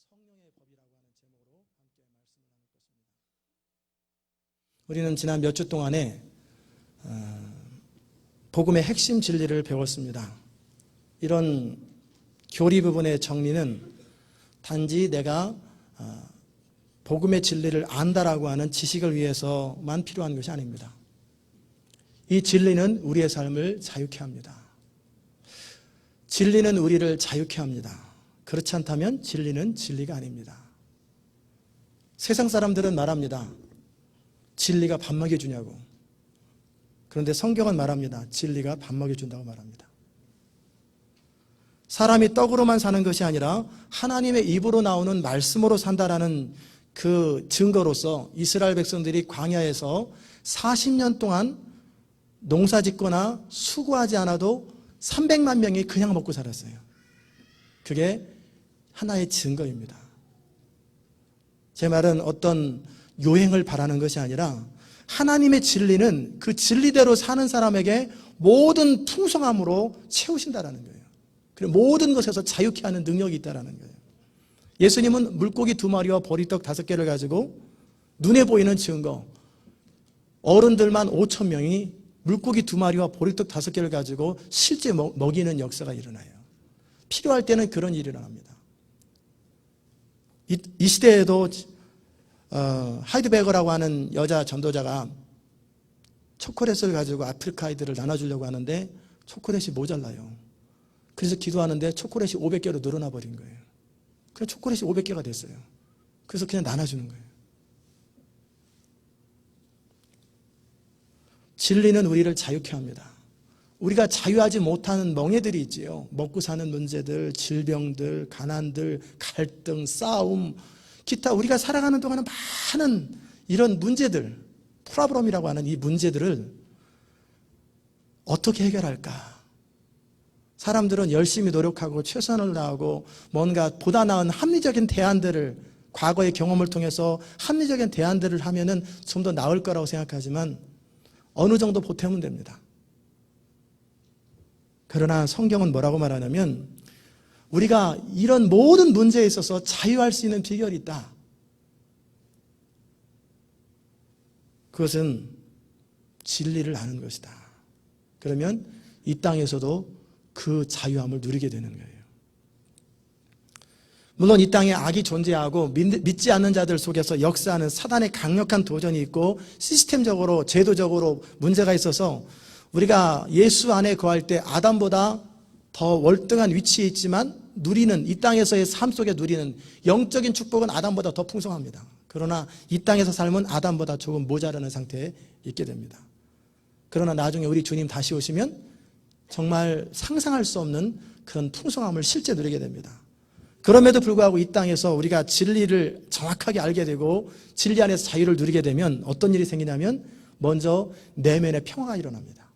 성령의 법이라고 하는 제목으로 함께 말씀을 나눌 것입니다. 우리는 지난 몇 주 동안에 복음의 핵심 진리를 배웠습니다. 이런 교리 부분의 정리는 단지 내가 복음의 진리를 안다라고 하는 지식을 위해서만 필요한 것이 아닙니다. 이 진리는 우리의 삶을 자유케 합니다. 진리는 우리를 자유케 합니다. 그렇지 않다면 진리는 진리가 아닙니다. 세상 사람들은 말합니다. 진리가 밥 먹여주냐고. 그런데 성경은 말합니다. 진리가 밥 먹여준다고 말합니다. 사람이 떡으로만 사는 것이 아니라 하나님의 입으로 나오는 말씀으로 산다라는 그 증거로서 이스라엘 백성들이 광야에서 40년 동안 농사 짓거나 수고하지 않아도 300만 명이 그냥 먹고 살았어요. 그게 하나의 증거입니다. 제 말은 어떤 요행을 바라는 것이 아니라 하나님의 진리는 그 진리대로 사는 사람에게 모든 풍성함으로 채우신다라는 거예요. 그리고 모든 것에서 자유케 하는 능력이 있다라는 거예요. 예수님은 물고기 2마리와 보리떡 5개를 가지고 눈에 보이는 증거, 어른들만 5,000명이 물고기 2마리와 보리떡 5개를 가지고 실제 먹이는 역사가 일어나요. 필요할 때는 그런 일이 일어납니다. 이 시대에도 하이드베거라고 하는 여자 전도자가 초콜릿을 가지고 아프리카 아이들을 나눠주려고 하는데 초콜릿이 모자라요. 그래서 기도하는데 초콜릿이 500개로 늘어나 버린 거예요. 그래서 초콜릿이 500개가 됐어요. 그래서 그냥 나눠주는 거예요. 진리는 우리를 자유케 합니다. 우리가 자유하지 못하는 멍해들이 있지요. 먹고 사는 문제들, 질병들, 가난들, 갈등, 싸움, 기타 우리가 살아가는 동안은 많은 이런 문제들, 프로브럼이라고 하는 이 문제들을 어떻게 해결할까? 사람들은 열심히 노력하고 최선을 다하고 뭔가 보다 나은 합리적인 대안들을 과거의 경험을 통해서 합리적인 대안들을 하면은 좀 더 나을 거라고 생각하지만 어느 정도 보태면 됩니다. 그러나 성경은 뭐라고 말하냐면 우리가 이런 모든 문제에 있어서 자유할 수 있는 비결이 있다. 그것은 진리를 아는 것이다. 그러면 이 땅에서도 그 자유함을 누리게 되는 거예요. 물론 이 땅에 악이 존재하고 믿지 않는 자들 속에서 역사하는 사단의 강력한 도전이 있고 시스템적으로 제도적으로 문제가 있어서 우리가 예수 안에 거할 때 아담보다 더 월등한 위치에 있지만 누리는 이 땅에서의 삶 속에 누리는 영적인 축복은 아담보다 더 풍성합니다. 그러나 이 땅에서 삶은 아담보다 조금 모자라는 상태에 있게 됩니다. 그러나 나중에 우리 주님 다시 오시면 정말 상상할 수 없는 그런 풍성함을 실제 누리게 됩니다. 그럼에도 불구하고 이 땅에서 우리가 진리를 정확하게 알게 되고 진리 안에서 자유를 누리게 되면 어떤 일이 생기냐면 먼저 내면의 평화가 일어납니다.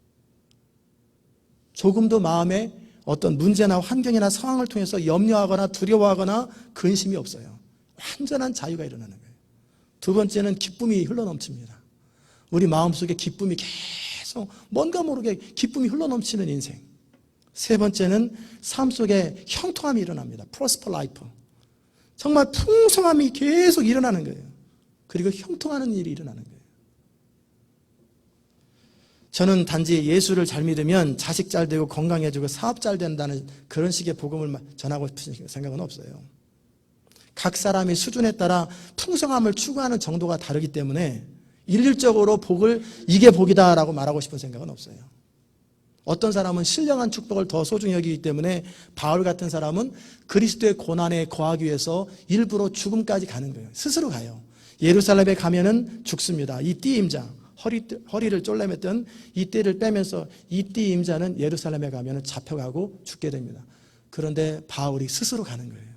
조금도 마음에 어떤 문제나 환경이나 상황을 통해서 염려하거나 두려워하거나 근심이 없어요. 완전한 자유가 일어나는 거예요. 두 번째는 기쁨이 흘러넘칩니다. 우리 마음속에 기쁨이 계속 뭔가 모르게 기쁨이 흘러넘치는 인생. 세 번째는 삶 속에 형통함이 일어납니다. prosper life. 정말 풍성함이 계속 일어나는 거예요. 그리고 형통하는 일이 일어나는 거예요. 저는 단지 예수를 잘 믿으면 자식 잘 되고 건강해지고 사업 잘 된다는 그런 식의 복음을 전하고 싶은 생각은 없어요. 각 사람의 수준에 따라 풍성함을 추구하는 정도가 다르기 때문에 일률적으로 복을 이게 복이다라고 말하고 싶은 생각은 없어요. 어떤 사람은 신령한 축복을 더 소중히 여기기 때문에 바울 같은 사람은 그리스도의 고난에 거하기 위해서 일부러 죽음까지 가는 거예요. 스스로 가요. 예루살렘에 가면은 죽습니다. 이 띠임자, 허리를 쫄라맸던 이 띠를 빼면서 이 띠임자는 예루살렘에 가면은 잡혀가고 죽게 됩니다. 그런데 바울이 스스로 가는 거예요.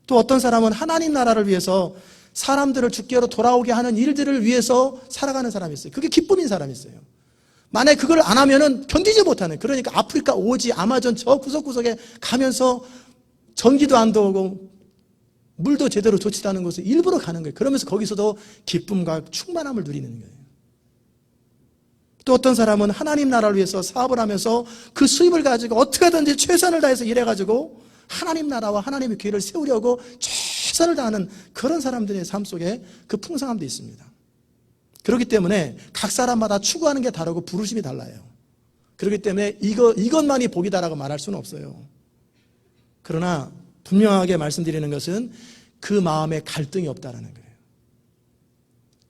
또 어떤 사람은 하나님 나라를 위해서 사람들을 주께로 돌아오게 하는 일들을 위해서 살아가는 사람이 있어요. 그게 기쁨인 사람이 있어요. 만약에 그걸 안 하면은 견디지 못하는, 그러니까 아프리카 오지 아마존 저 구석구석에 가면서 전기도 안 들어오고 물도 제대로 좋지도 않은 곳에 일부러 가는 거예요. 그러면서 거기서도 기쁨과 충만함을 누리는 거예요. 또 어떤 사람은 하나님 나라를 위해서 사업을 하면서 그 수입을 가지고 어떻게든지 최선을 다해서 일해가지고 하나님 나라와 하나님의 교회를 세우려고 최선을 다하는 그런 사람들의 삶 속에 그 풍성함도 있습니다. 그렇기 때문에 각 사람마다 추구하는 게 다르고 부르심이 달라요. 그렇기 때문에 이것만이 복이다라고 말할 수는 없어요. 그러나 분명하게 말씀드리는 것은 그 마음에 갈등이 없다라는 거예요.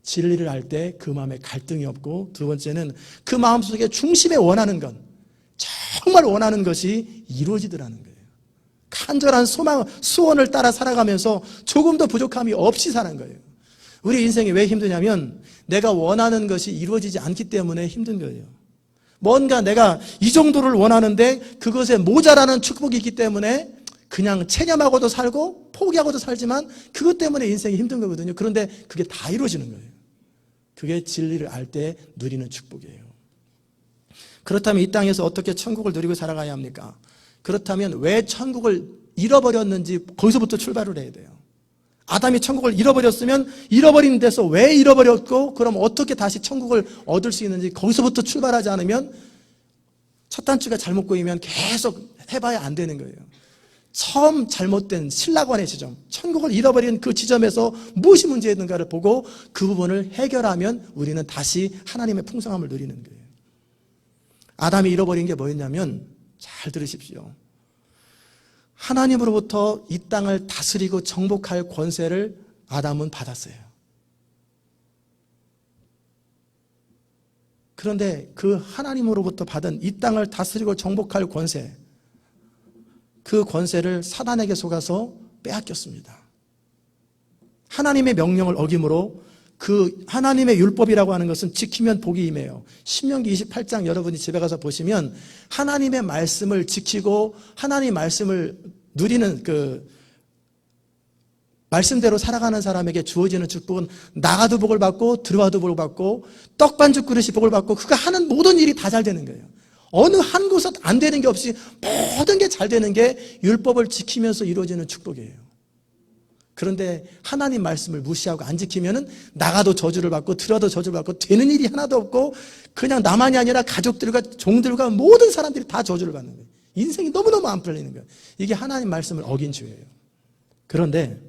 진리를 알 때 그 마음에 갈등이 없고, 두 번째는 그 마음속에 중심에 원하는 것, 정말 원하는 것이 이루어지더라는 거예요. 간절한 소망, 소원을 따라 살아가면서 조금도 부족함이 없이 사는 거예요. 우리 인생이 왜 힘드냐면 내가 원하는 것이 이루어지지 않기 때문에 힘든 거예요. 뭔가 내가 이 정도를 원하는데 그것에 모자라는 축복이 있기 때문에 그냥 체념하고도 살고 포기하고도 살지만 그것 때문에 인생이 힘든 거거든요. 그런데 그게 다 이루어지는 거예요. 그게 진리를 알 때 누리는 축복이에요. 그렇다면 이 땅에서 어떻게 천국을 누리고 살아가야 합니까? 그렇다면 왜 천국을 잃어버렸는지 거기서부터 출발을 해야 돼요. 아담이 천국을 잃어버렸으면 잃어버린 데서 왜 잃어버렸고, 그럼 어떻게 다시 천국을 얻을 수 있는지 거기서부터 출발하지 않으면 첫 단추가 잘못 꼬이면 계속 해봐야 안 되는 거예요. 처음 잘못된 신라관의 지점, 천국을 잃어버린 그 지점에서 무엇이 문제였는가를 보고 그 부분을 해결하면 우리는 다시 하나님의 풍성함을 누리는 거예요. 아담이 잃어버린 게 뭐였냐면, 잘 들으십시오. 하나님으로부터 이 땅을 다스리고 정복할 권세를 아담은 받았어요. 그런데 그 하나님으로부터 받은 이 땅을 다스리고 정복할 권세, 그 권세를 사단에게 속아서 빼앗겼습니다. 하나님의 명령을 어김으로, 그 하나님의 율법이라고 하는 것은 지키면 복이 임해요. 신명기 28장 여러분이 집에 가서 보시면 하나님의 말씀을 지키고 하나님의 말씀을 누리는 그 말씀대로 살아가는 사람에게 주어지는 축복은 나가도 복을 받고 들어와도 복을 받고 떡반죽 그릇이 복을 받고 그가 하는 모든 일이 다 잘 되는 거예요. 어느 한 곳에 안 되는 게 없이 모든 게 잘 되는 게 율법을 지키면서 이루어지는 축복이에요. 그런데 하나님 말씀을 무시하고 안 지키면은 나가도 저주를 받고 들어도 저주를 받고 되는 일이 하나도 없고 그냥 나만이 아니라 가족들과 종들과 모든 사람들이 다 저주를 받는 거예요. 인생이 너무너무 안 풀리는 거예요. 이게 하나님 말씀을 어긴 죄예요. 그런데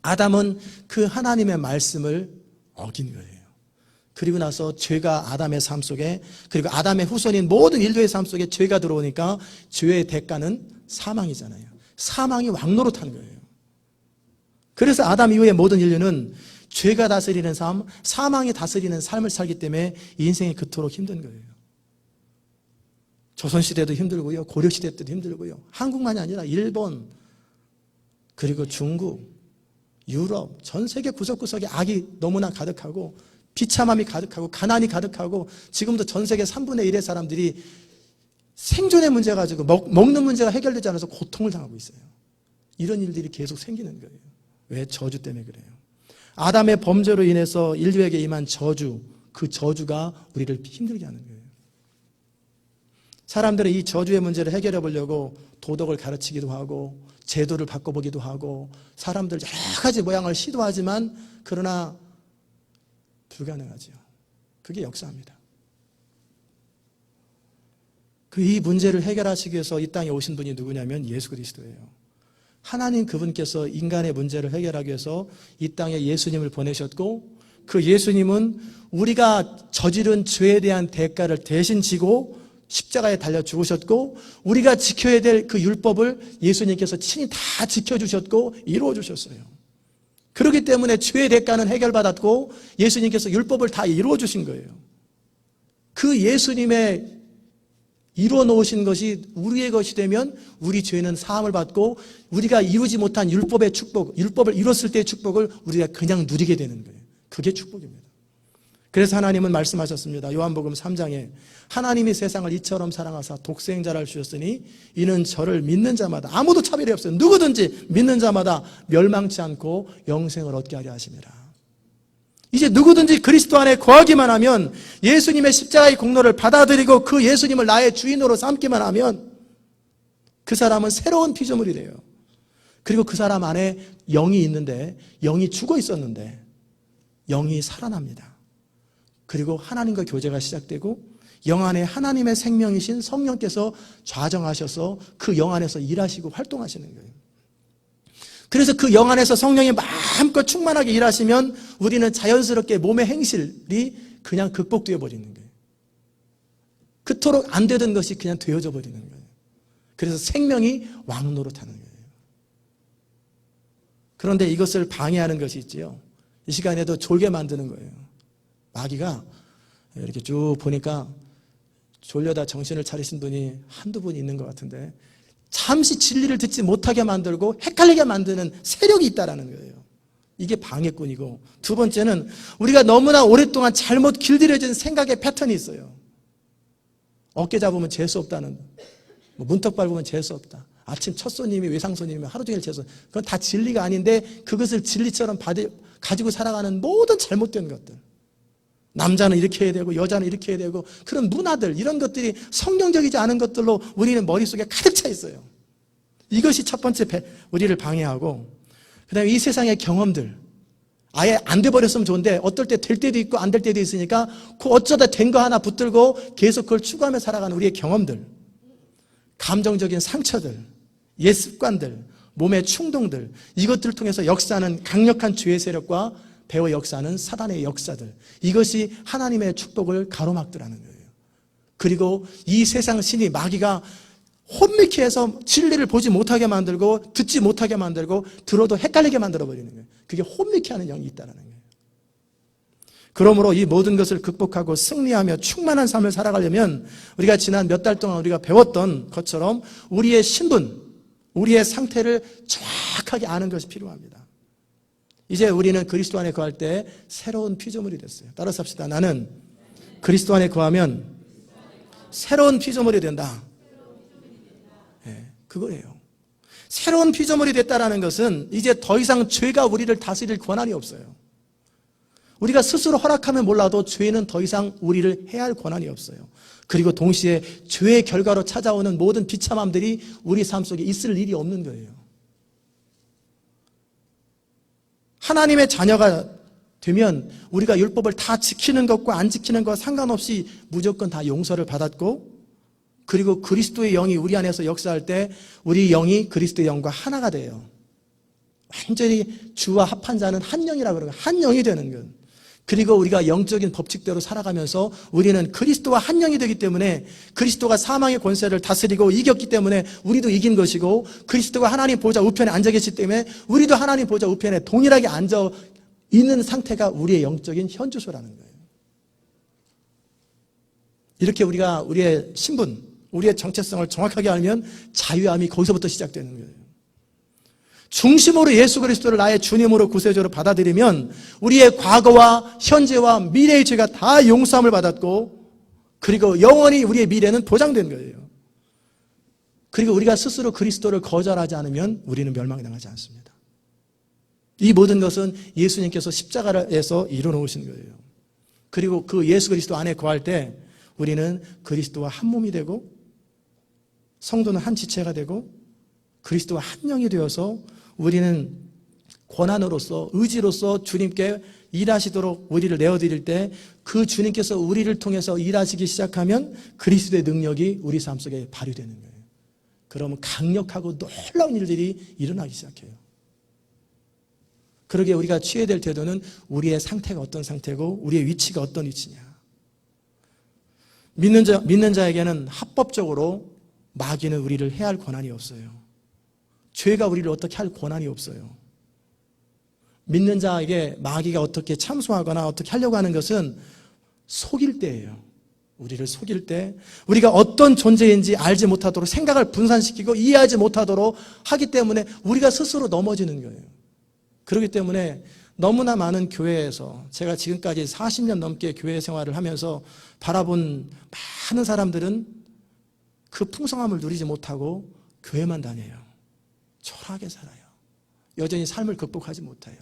아담은 그 하나님의 말씀을 어긴 거예요. 그리고 나서 죄가 아담의 삶 속에, 그리고 아담의 후손인 모든 인류의 삶 속에 죄가 들어오니까 죄의 대가는 사망이잖아요. 사망이 왕노릇한 거예요. 그래서 아담 이후의 모든 인류는 죄가 다스리는 삶, 사망이 다스리는 삶을 살기 때문에 인생이 그토록 힘든 거예요. 조선시대도 힘들고요, 고려시대 때도 힘들고요, 한국만이 아니라 일본, 그리고 중국, 유럽, 전 세계 구석구석에 악이 너무나 가득하고 비참함이 가득하고 가난이 가득하고 지금도 전 세계 3분의 1의 사람들이 생존의 문제 가지고 먹는 문제가 해결되지 않아서 고통을 당하고 있어요. 이런 일들이 계속 생기는 거예요. 왜? 저주 때문에 그래요. 아담의 범죄로 인해서 인류에게 임한 저주, 그 저주가 우리를 힘들게 하는 거예요. 사람들은 이 저주의 문제를 해결해 보려고 도덕을 가르치기도 하고 제도를 바꿔보기도 하고 사람들 여러 가지 모양을 시도하지만 그러나 불가능하죠. 그게 역사입니다. 이 문제를 해결하시기 위해서 이 땅에 오신 분이 누구냐면 예수 그리스도예요. 하나님 그분께서 인간의 문제를 해결하기 위해서 이 땅에 예수님을 보내셨고, 그 예수님은 우리가 저지른 죄에 대한 대가를 대신 지고 십자가에 달려 죽으셨고, 우리가 지켜야 될 그 율법을 예수님께서 친히 다 지켜주셨고 이루어 주셨어요. 그렇기 때문에 죄의 대가는 해결받았고 예수님께서 율법을 다 이루어 주신 거예요. 그 예수님의 이루어 놓으신 것이 우리의 것이 되면 우리 죄는 사함을 받고 우리가 이루지 못한 율법의 축복, 율법을 이뤘을 때의 축복을 우리가 그냥 누리게 되는 거예요. 그게 축복입니다. 그래서 하나님은 말씀하셨습니다. 요한복음 3장에 하나님이 세상을 이처럼 사랑하사 독생자를 주셨으니 이는 저를 믿는 자마다, 아무도 차별이 없어요. 누구든지 믿는 자마다 멸망치 않고 영생을 얻게 하려 하심이라. 이제 누구든지 그리스도 안에 거하기만 하면, 예수님의 십자가의 공로를 받아들이고 그 예수님을 나의 주인으로 삼기만 하면 그 사람은 새로운 피조물이 돼요. 그리고 그 사람 안에 영이 있는데, 영이 죽어 있었는데 영이 살아납니다. 그리고 하나님과 교제가 시작되고 영 안에 하나님의 생명이신 성령께서 좌정하셔서 그 영 안에서 일하시고 활동하시는 거예요. 그래서 그 영 안에서 성령이 마음껏 충만하게 일하시면 우리는 자연스럽게 몸의 행실이 그냥 극복되어 버리는 거예요. 그토록 안 되던 것이 그냥 되어져 버리는 거예요. 그래서 생명이 왕노릇하는 거예요. 그런데 이것을 방해하는 것이 있지요. 이 시간에도 졸게 만드는 거예요. 마귀가 이렇게 쭉 보니까 졸려다 정신을 차리신 분이 한두 분 있는 것 같은데 잠시 진리를 듣지 못하게 만들고 헷갈리게 만드는 세력이 있다는 거예요. 이게 방해꾼이고, 두 번째는 우리가 너무나 오랫동안 잘못 길들여진 생각의 패턴이 있어요. 어깨 잡으면 재수 없다는, 문턱 밟으면 재수 없다. 아침 첫 손님이 외상 손님이면 하루 종일 재수. 그건 다 진리가 아닌데 그것을 진리처럼 가지고 살아가는 모든 잘못된 것들. 남자는 이렇게 해야 되고 여자는 이렇게 해야 되고 그런 문화들, 이런 것들이 성경적이지 않은 것들로 우리는 머릿속에 가득 차 있어요. 이것이 첫 번째 우리를 방해하고, 그 다음에 이 세상의 경험들, 아예 안 돼버렸으면 좋은데 어떨 때 될 때도 있고 안 될 때도 있으니까 그 어쩌다 된 거 하나 붙들고 계속 그걸 추구하며 살아가는 우리의 경험들, 감정적인 상처들, 옛 습관들, 몸의 충동들, 이것들을 통해서 역사하는 강력한 죄의 세력과 배후 역사는 사단의 역사들, 이것이 하나님의 축복을 가로막더라는 거예요. 그리고 이 세상 신이, 마귀가 혼미케 해서 진리를 보지 못하게 만들고 듣지 못하게 만들고 들어도 헷갈리게 만들어버리는 거예요. 그게 혼미케 하는 영이 있다는 거예요. 그러므로 이 모든 것을 극복하고 승리하며 충만한 삶을 살아가려면 우리가 지난 몇 달 동안 우리가 배웠던 것처럼 우리의 신분, 우리의 상태를 정확하게 아는 것이 필요합니다. 이제 우리는 그리스도 안에 거할 때 새로운 피조물이 됐어요. 따라서 합시다. 나는 그리스도 안에 거하면 새로운 피조물이 된다. 네, 그거예요. 새로운 피조물이 됐다는 것은 이제 더 이상 죄가 우리를 다스릴 권한이 없어요. 우리가 스스로 허락하면 몰라도 죄는 더 이상 우리를 해할 권한이 없어요. 그리고 동시에 죄의 결과로 찾아오는 모든 비참함들이 우리 삶 속에 있을 일이 없는 거예요. 하나님의 자녀가 되면 우리가 율법을 다 지키는 것과 안 지키는 것과 상관없이 무조건 다 용서를 받았고, 그리고 그리스도의 영이 우리 안에서 역사할 때 우리 영이 그리스도의 영과 하나가 돼요. 완전히 주와 합한 자는 한 영이라고 그러고 한 영이 되는 것. 그리고 우리가 영적인 법칙대로 살아가면서 우리는 그리스도와 한 영이 되기 때문에, 그리스도가 사망의 권세를 다스리고 이겼기 때문에 우리도 이긴 것이고, 그리스도가 하나님 보좌 우편에 앉아 계시기 때문에 우리도 하나님 보좌 우편에 동일하게 앉아 있는 상태가 우리의 영적인 현주소라는 거예요. 이렇게 우리가 우리의 신분, 우리의 정체성을 정확하게 알면 자유함이 거기서부터 시작되는 거예요. 중심으로 예수 그리스도를 나의 주님으로 구세주로 받아들이면 우리의 과거와 현재와 미래의 죄가 다 용서함을 받았고, 그리고 영원히 우리의 미래는 보장된 거예요. 그리고 우리가 스스로 그리스도를 거절하지 않으면 우리는 멸망당하지 않습니다. 이 모든 것은 예수님께서 십자가에서 이루어놓으신 거예요. 그리고 그 예수 그리스도 안에 거할 때 우리는 그리스도와 한 몸이 되고, 성도는 한 지체가 되고, 그리스도와 한 영이 되어서 우리는 권한으로서, 의지로서 주님께 일하시도록 우리를 내어드릴 때 그 주님께서 우리를 통해서 일하시기 시작하면 그리스도의 능력이 우리 삶 속에 발휘되는 거예요. 그러면 강력하고 놀라운 일들이 일어나기 시작해요. 그러게 우리가 취해야 될 태도는 우리의 상태가 어떤 상태고 우리의 위치가 어떤 위치냐. 믿는 자에게는 합법적으로 마귀는 우리를 해할 권한이 없어요. 죄가 우리를 어떻게 할 권한이 없어요. 믿는 자에게 마귀가 어떻게 참소하거나 어떻게 하려고 하는 것은 속일 때예요. 우리를 속일 때, 우리가 어떤 존재인지 알지 못하도록 생각을 분산시키고 이해하지 못하도록 하기 때문에 우리가 스스로 넘어지는 거예요. 그렇기 때문에 너무나 많은 교회에서, 제가 지금까지 40년 넘게 교회 생활을 하면서 바라본 많은 사람들은 그 풍성함을 누리지 못하고 교회만 다녀요. 초라하게 살아요. 여전히 삶을 극복하지 못해요.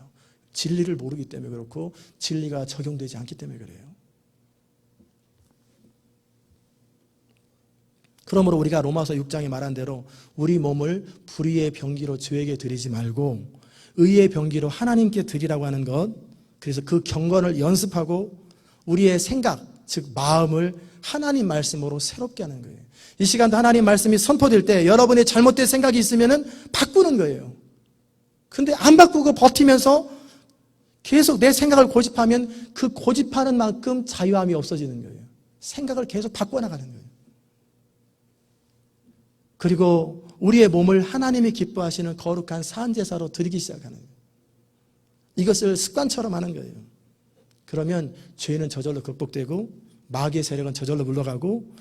진리를 모르기 때문에 그렇고 진리가 적용되지 않기 때문에 그래요. 그러므로 우리가 로마서 6장에 말한 대로 우리 몸을 불의의 병기로 죄에게 드리지 말고 의의 병기로 하나님께 드리라고 하는 것, 그래서 그 경건을 연습하고 우리의 생각, 즉 마음을 하나님 말씀으로 새롭게 하는 거예요. 이 시간도 하나님 말씀이 선포될 때 여러분의 잘못된 생각이 있으면 바꾸는 거예요. 근데 안 바꾸고 버티면서 계속 내 생각을 고집하면 그 고집하는 만큼 자유함이 없어지는 거예요. 생각을 계속 바꿔나가는 거예요. 그리고 우리의 몸을 하나님이 기뻐하시는 거룩한 산제사로 드리기 시작하는 거예요. 이것을 습관처럼 하는 거예요. 그러면 죄는 저절로 극복되고 마귀의 세력은 저절로 물러가고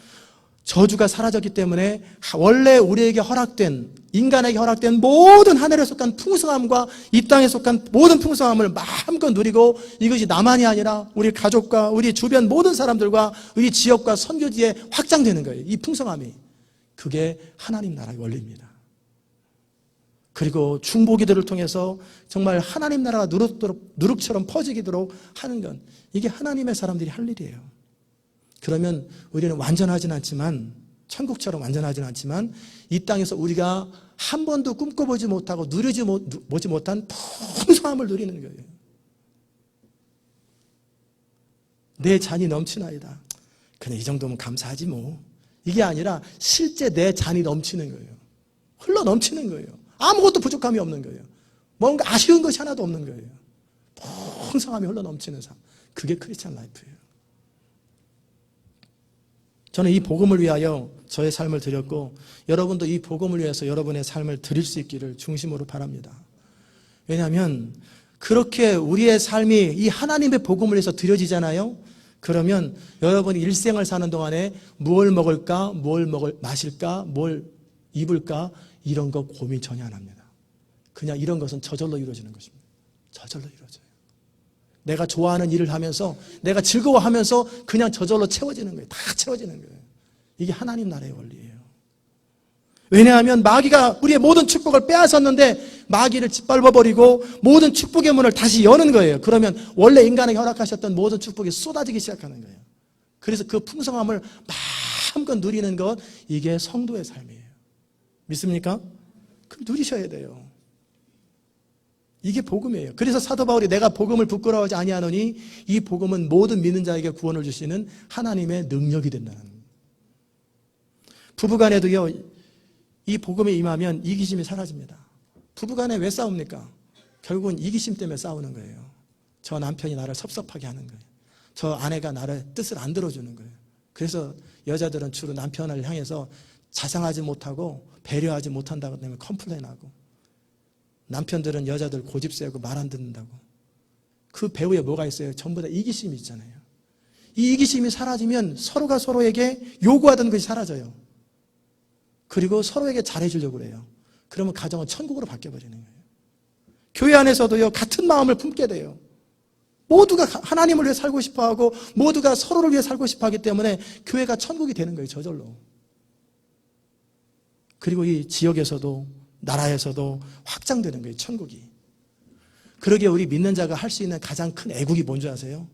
저주가 사라졌기 때문에 원래 우리에게 허락된, 인간에게 허락된 모든 하늘에 속한 풍성함과 이 땅에 속한 모든 풍성함을 마음껏 누리고 이것이 나만이 아니라 우리 가족과 우리 주변 모든 사람들과 우리 지역과 선교지에 확장되는 거예요. 이 풍성함이. 그게 하나님 나라의 원리입니다. 그리고 중보기도를 통해서 정말 하나님 나라가 누룩처럼 퍼지도록 하는 건 이게 하나님의 사람들이 할 일이에요. 그러면 우리는 완전하진 않지만, 천국처럼 완전하진 않지만 이 땅에서 우리가 한 번도 꿈꿔보지 못하고 보지 못한 풍성함을 누리는 거예요. 내 잔이 넘치나이다. 그냥 이 정도면 감사하지 뭐. 이게 아니라 실제 내 잔이 넘치는 거예요. 흘러 넘치는 거예요. 아무것도 부족함이 없는 거예요. 뭔가 아쉬운 것이 하나도 없는 거예요. 풍성함이 흘러 넘치는 삶. 그게 크리스찬 라이프예요. 저는 이 복음을 위하여 저의 삶을 드렸고 여러분도 이 복음을 위해서 여러분의 삶을 드릴 수 있기를 중심으로 바랍니다. 왜냐하면 그렇게 우리의 삶이 이 하나님의 복음을 위해서 드려지잖아요. 그러면 여러분이 일생을 사는 동안에 무엇을 먹을까, 마실까, 뭘 입을까 이런 거 고민 전혀 안 합니다. 그냥 이런 것은 저절로 이루어지는 것입니다. 저절로 이루어져요. 내가 좋아하는 일을 하면서 내가 즐거워하면서 그냥 저절로 채워지는 거예요. 다 채워지는 거예요. 이게 하나님 나라의 원리예요. 왜냐하면 마귀가 우리의 모든 축복을 빼앗았는데 마귀를 짓밟아버리고 모든 축복의 문을 다시 여는 거예요. 그러면 원래 인간에게 허락하셨던 모든 축복이 쏟아지기 시작하는 거예요. 그래서 그 풍성함을 마음껏 누리는 것, 이게 성도의 삶이에요. 믿습니까? 그럼 누리셔야 돼요. 이게 복음이에요. 그래서 사도 바울이 내가 복음을 부끄러워하지 아니하노니 이 복음은 모든 믿는 자에게 구원을 주시는 하나님의 능력이 된다는 거예요. 부부간에도요, 이 복음에 임하면 이기심이 사라집니다. 부부간에 왜 싸웁니까? 결국은 이기심 때문에 싸우는 거예요. 저 남편이 나를 섭섭하게 하는 거예요. 저 아내가 나를 뜻을 안 들어주는 거예요. 그래서 여자들은 주로 남편을 향해서 자상하지 못하고 배려하지 못한다고 하면 컴플레인하고, 남편들은 여자들 고집 세고 말 안 듣는다고. 그 배후에 뭐가 있어요? 전부 다 이기심이 있잖아요. 이 이기심이 사라지면 서로가 서로에게 요구하던 것이 사라져요. 그리고 서로에게 잘해주려고 그래요. 그러면 가정은 천국으로 바뀌어버리는 거예요. 교회 안에서도요, 같은 마음을 품게 돼요. 모두가 하나님을 위해 살고 싶어하고 모두가 서로를 위해 살고 싶어하기 때문에 교회가 천국이 되는 거예요, 저절로. 그리고 이 지역에서도 나라에서도 확장되는 거예요, 천국이. 그러기에 우리 믿는 자가 할 수 있는 가장 큰 애국이 뭔지 아세요?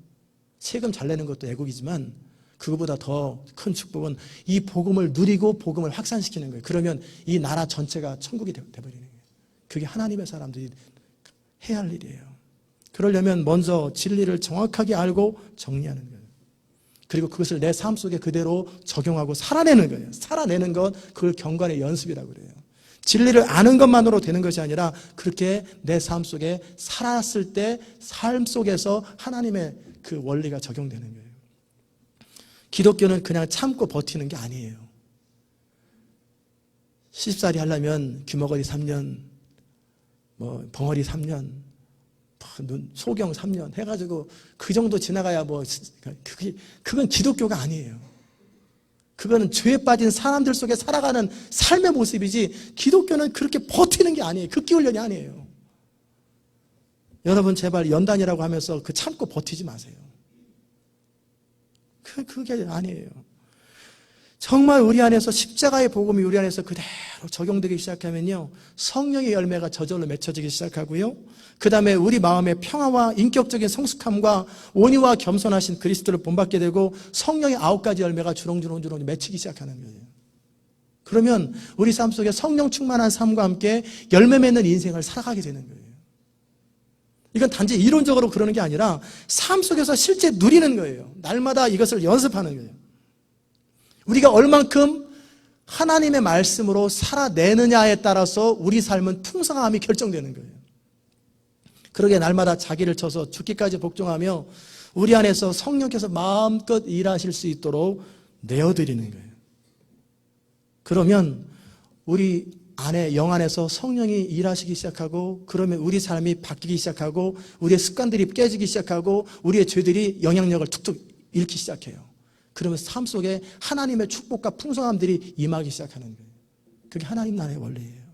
세금 잘 내는 것도 애국이지만 그거보다 더 큰 축복은 이 복음을 누리고 복음을 확산시키는 거예요. 그러면 이 나라 전체가 천국이 되어버리는 거예요. 그게 하나님의 사람들이 해야 할 일이에요. 그러려면 먼저 진리를 정확하게 알고 정리하는 거예요. 그리고 그것을 내 삶 속에 그대로 적용하고 살아내는 거예요. 살아내는 것, 그걸 경건의 연습이라고 그래요. 진리를 아는 것만으로 되는 것이 아니라 그렇게 내 삶 속에 살았을 때 삶 속에서 하나님의 그 원리가 적용되는 거예요. 기독교는 그냥 참고 버티는 게 아니에요. 시집살이 하려면 귀머거리 3년, 벙어리 3년, 소경 3년 해가지고 그 정도 지나가야 그건 기독교가 아니에요. 그거는 죄에 빠진 사람들 속에 살아가는 삶의 모습이지 기독교는 그렇게 버티는 게 아니에요. 극기훈련이 아니에요. 여러분 제발 연단이라고 하면서 그 참고 버티지 마세요. 그게 아니에요. 정말 우리 안에서 십자가의 복음이 우리 안에서 그대로 적용되기 시작하면요, 성령의 열매가 저절로 맺혀지기 시작하고요, 그 다음에 우리 마음의 평화와 인격적인 성숙함과 온유와 겸손하신 그리스도를 본받게 되고 성령의 9가지 열매가 주렁주렁 맺히기 시작하는 거예요. 그러면 우리 삶 속에 성령 충만한 삶과 함께 열매 맺는 인생을 살아가게 되는 거예요. 이건 단지 이론적으로 그러는 게 아니라 삶 속에서 실제 누리는 거예요. 날마다 이것을 연습하는 거예요. 우리가 얼만큼 하나님의 말씀으로 살아내느냐에 따라서 우리 삶은 풍성함이 결정되는 거예요. 그러게 날마다 자기를 쳐서 죽기까지 복종하며 우리 안에서 성령께서 마음껏 일하실 수 있도록 내어드리는 거예요. 그러면 우리 안에 영 안에서 성령이 일하시기 시작하고, 그러면 우리 삶이 바뀌기 시작하고, 우리의 습관들이 깨지기 시작하고, 우리의 죄들이 영향력을 툭툭 잃기 시작해요. 그러면 삶 속에 하나님의 축복과 풍성함들이 임하기 시작하는 거예요. 그게 하나님 나라의 원리예요.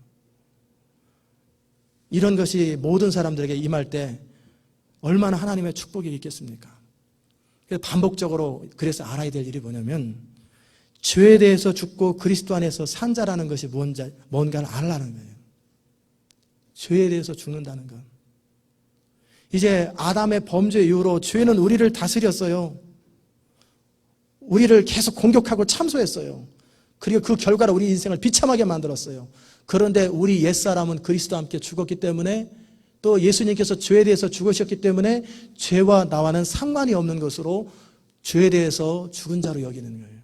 이런 것이 모든 사람들에게 임할 때 얼마나 하나님의 축복이 있겠습니까? 그래서 반복적으로 그래서 알아야 될 일이 뭐냐면, 죄에 대해서 죽고 그리스도 안에서 산 자라는 것이 뭔가를 알라는 거예요. 죄에 대해서 죽는다는 것. 이제 아담의 범죄 이후로 죄는 우리를 다스렸어요. 우리를 계속 공격하고 참소했어요. 그리고 그 결과로 우리 인생을 비참하게 만들었어요. 그런데 우리 옛사람은 그리스도와 함께 죽었기 때문에, 또 예수님께서 죄에 대해서 죽으셨기 때문에 죄와 나와는 상관이 없는 것으로 죄에 대해서 죽은 자로 여기는 거예요.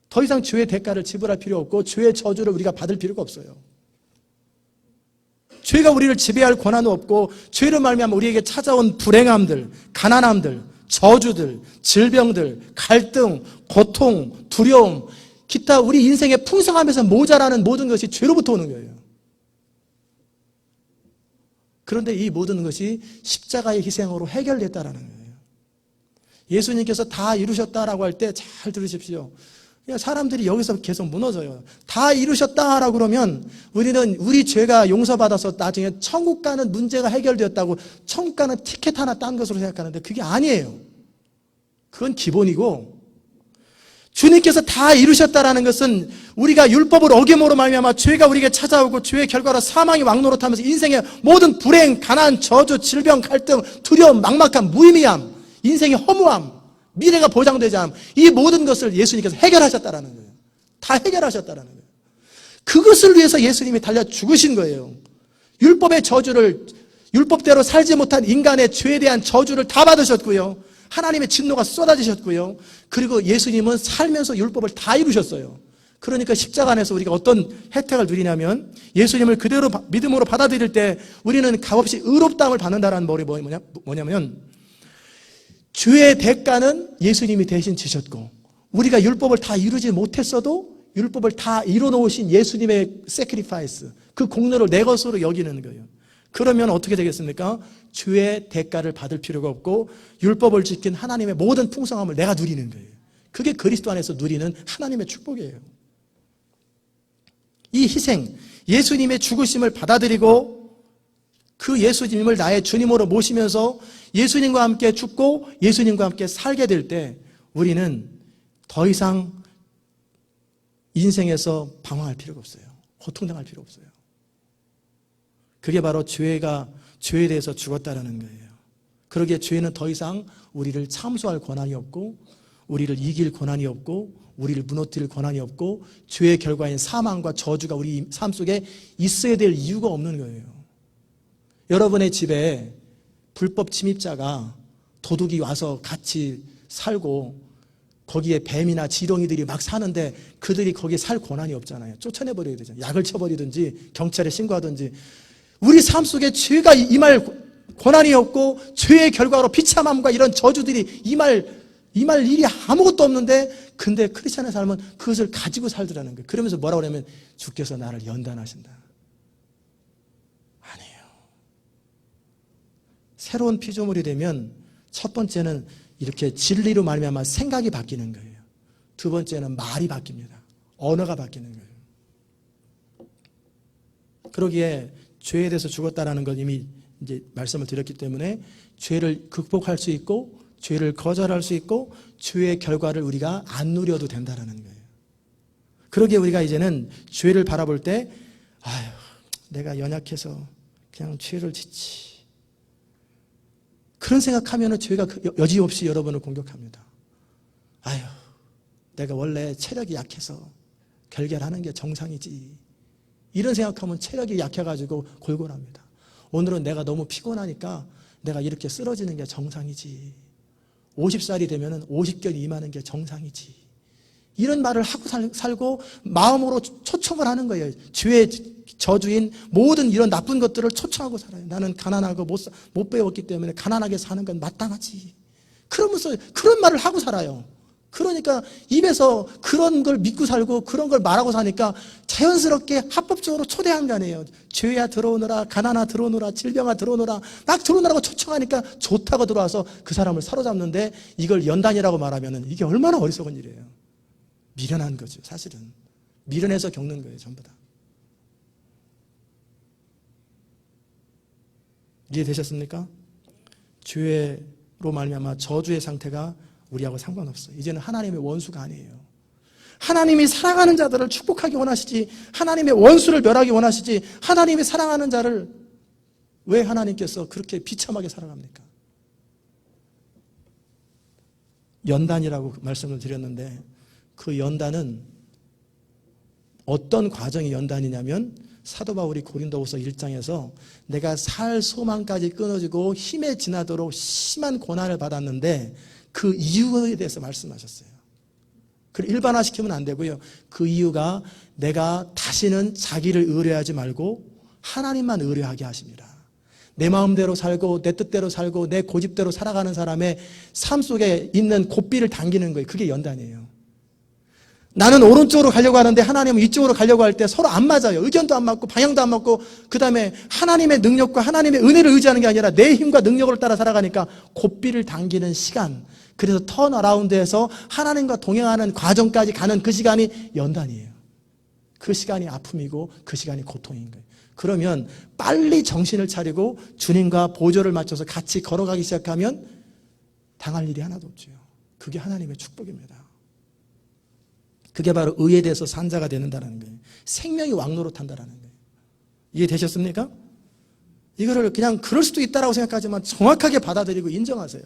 더 이상 죄의 대가를 지불할 필요 없고 죄의 저주를 우리가 받을 필요가 없어요. 죄가 우리를 지배할 권한은 없고, 죄를 말미암아 우리에게 찾아온 불행함들, 가난함들, 저주들, 질병들, 갈등, 고통, 두려움, 기타 우리 인생의 풍성함에서 모자라는 모든 것이 죄로부터 오는 거예요. 그런데 이 모든 것이 십자가의 희생으로 해결됐다라는 거예요. 예수님께서 다 이루셨다라고 할 때 잘 들으십시오. 사람들이 여기서 계속 무너져요. 다 이루셨다라고 그러면 우리는 우리 죄가 용서받아서 나중에 천국 가는 문제가 해결되었다고, 천국 가는 티켓 하나 딴 것으로 생각하는데 그게 아니에요. 그건 기본이고, 주님께서 다 이루셨다라는 것은 우리가 율법을 어김으로 말미암아 죄가 우리에게 찾아오고 죄의 결과로 사망이 왕노릇하면서 인생의 모든 불행, 가난, 저주, 질병, 갈등, 두려움, 막막함, 무의미함, 인생의 허무함, 미래가 보장되지 않음, 이 모든 것을 예수님께서 해결하셨다라는 거예요. 다 해결하셨다라는 거예요. 그것을 위해서 예수님이 달려 죽으신 거예요. 율법의 저주를, 율법대로 살지 못한 인간의 죄에 대한 저주를 다 받으셨고요. 하나님의 진노가 쏟아지셨고요. 그리고 예수님은 살면서 율법을 다 이루셨어요. 그러니까 십자가 안에서 우리가 어떤 혜택을 누리냐면, 예수님을 그대로 믿음으로 받아들일 때 우리는 값없이 의롭다함을 받는다라는 말이 뭐냐면, 죄의 대가는 예수님이 대신 지셨고, 우리가 율법을 다 이루지 못했어도 율법을 다 이뤄놓으신 예수님의 세크리파이스, 그 공로를 내 것으로 여기는 거예요. 그러면 어떻게 되겠습니까? 죄의 대가를 받을 필요가 없고 율법을 지킨 하나님의 모든 풍성함을 내가 누리는 거예요. 그게 그리스도 안에서 누리는 하나님의 축복이에요. 이 희생, 예수님의 죽으심을 받아들이고 그 예수님을 나의 주님으로 모시면서 예수님과 함께 죽고 예수님과 함께 살게 될 때 우리는 더 이상 인생에서 방황할 필요가 없어요. 고통당할 필요 없어요. 그게 바로 죄에 대해서 죽었다라는 거예요. 그러기에 죄는 더 이상 우리를 참소할 권한이 없고, 우리를 이길 권한이 없고, 우리를 무너뜨릴 권한이 없고, 죄의 결과인 사망과 저주가 우리 삶 속에 있어야 될 이유가 없는 거예요. 여러분의 집에 불법 침입자가, 도둑이 와서 같이 살고 거기에 뱀이나 지렁이들이 막 사는데 그들이 거기에 살 권한이 없잖아요. 쫓아내버려야 되잖아요. 약을 쳐버리든지 경찰에 신고하든지. 우리 삶 속에 죄가 임할 권한이 없고 죄의 결과로 비참함과 이런 저주들이 임할 일이 아무것도 없는데, 근데 크리스찬의 삶은 그것을 가지고 살더라는 거예요. 그러면서 뭐라고 하냐면 주께서 나를 연단하신다. 아니에요. 새로운 피조물이 되면 첫 번째는 이렇게 진리로 말미암아 생각이 바뀌는 거예요. 두 번째는 말이 바뀝니다. 언어가 바뀌는 거예요. 그러기에 죄에 대해서 죽었다라는 걸 이미 이제 말씀을 드렸기 때문에 죄를 극복할 수 있고 죄를 거절할 수 있고 죄의 결과를 우리가 안 누려도 된다라는 거예요. 그러기에 우리가 이제는 죄를 바라볼 때 아유, 내가 연약해서 그냥 죄를 짓지. 그런 생각하면 죄가 여지없이 여러분을 공격합니다. 아유, 내가 원래 체력이 약해서 결결하는 게 정상이지. 이런 생각하면 체력이 약해가지고 골골합니다. 오늘은 내가 너무 피곤하니까 내가 이렇게 쓰러지는 게 정상이지. 50살이 되면 50견이 임하는 게 정상이지. 이런 말을 하고 살고 마음으로 초청을 하는 거예요. 죄의 저주인 모든 이런 나쁜 것들을 초청하고 살아요. 나는 가난하고 못 배웠기 때문에 가난하게 사는 건 마땅하지. 그러면서 그런 말을 하고 살아요. 그러니까 입에서 그런 걸 믿고 살고 그런 걸 말하고 사니까 자연스럽게 합법적으로 초대한 거 아니에요. 죄야 들어오너라, 가난아 들어오너라, 질병아 들어오너라, 막 들어오느라고 초청하니까 좋다고 들어와서 그 사람을 사로잡는데 이걸 연단이라고 말하면 이게 얼마나 어리석은 일이에요. 미련한 거죠, 사실은. 미련해서 겪는 거예요, 전부 다. 이해되셨습니까? 죄로 말미암아 저주의 상태가 우리하고 상관없어요. 이제는 하나님의 원수가 아니에요. 하나님이 사랑하는 자들을 축복하기 원하시지, 하나님의 원수를 멸하기 원하시지, 하나님이 사랑하는 자를 왜 하나님께서 그렇게 비참하게 살아갑니까? 연단이라고 말씀을 드렸는데 그 연단은 어떤 과정이 연단이냐면 사도 바울이 고린도후서 1장에서 내가 살 소망까지 끊어지고 힘에 지나도록 심한 고난을 받았는데 그 이유에 대해서 말씀하셨어요. 그걸 일반화시키면 안 되고요. 그 이유가 내가 다시는 자기를 의뢰하지 말고 하나님만 의뢰하게 하십니다. 내 마음대로 살고 내 뜻대로 살고 내 고집대로 살아가는 사람의 삶 속에 있는 고삐를 당기는 거예요. 그게 연단이에요. 나는 오른쪽으로 가려고 하는데 하나님은 이쪽으로 가려고 할 때 서로 안 맞아요. 의견도 안 맞고 방향도 안 맞고 그 다음에 하나님의 능력과 하나님의 은혜를 의지하는 게 아니라 내 힘과 능력을 따라 살아가니까 고삐를 당기는 시간, 그래서 턴어라운드에서 하나님과 동행하는 과정까지 가는 그 시간이 연단이에요. 그 시간이 아픔이고 그 시간이 고통인 거예요. 그러면 빨리 정신을 차리고 주님과 보조를 맞춰서 같이 걸어가기 시작하면 당할 일이 하나도 없죠. 그게 하나님의 축복입니다. 그게 바로 의에 대해서 산 자가 되는다는 거예요. 생명이 왕노릇한다는 거예요. 이해되셨습니까? 이거를 그냥 그럴 수도 있다라고 생각하지만 정확하게 받아들이고 인정하세요.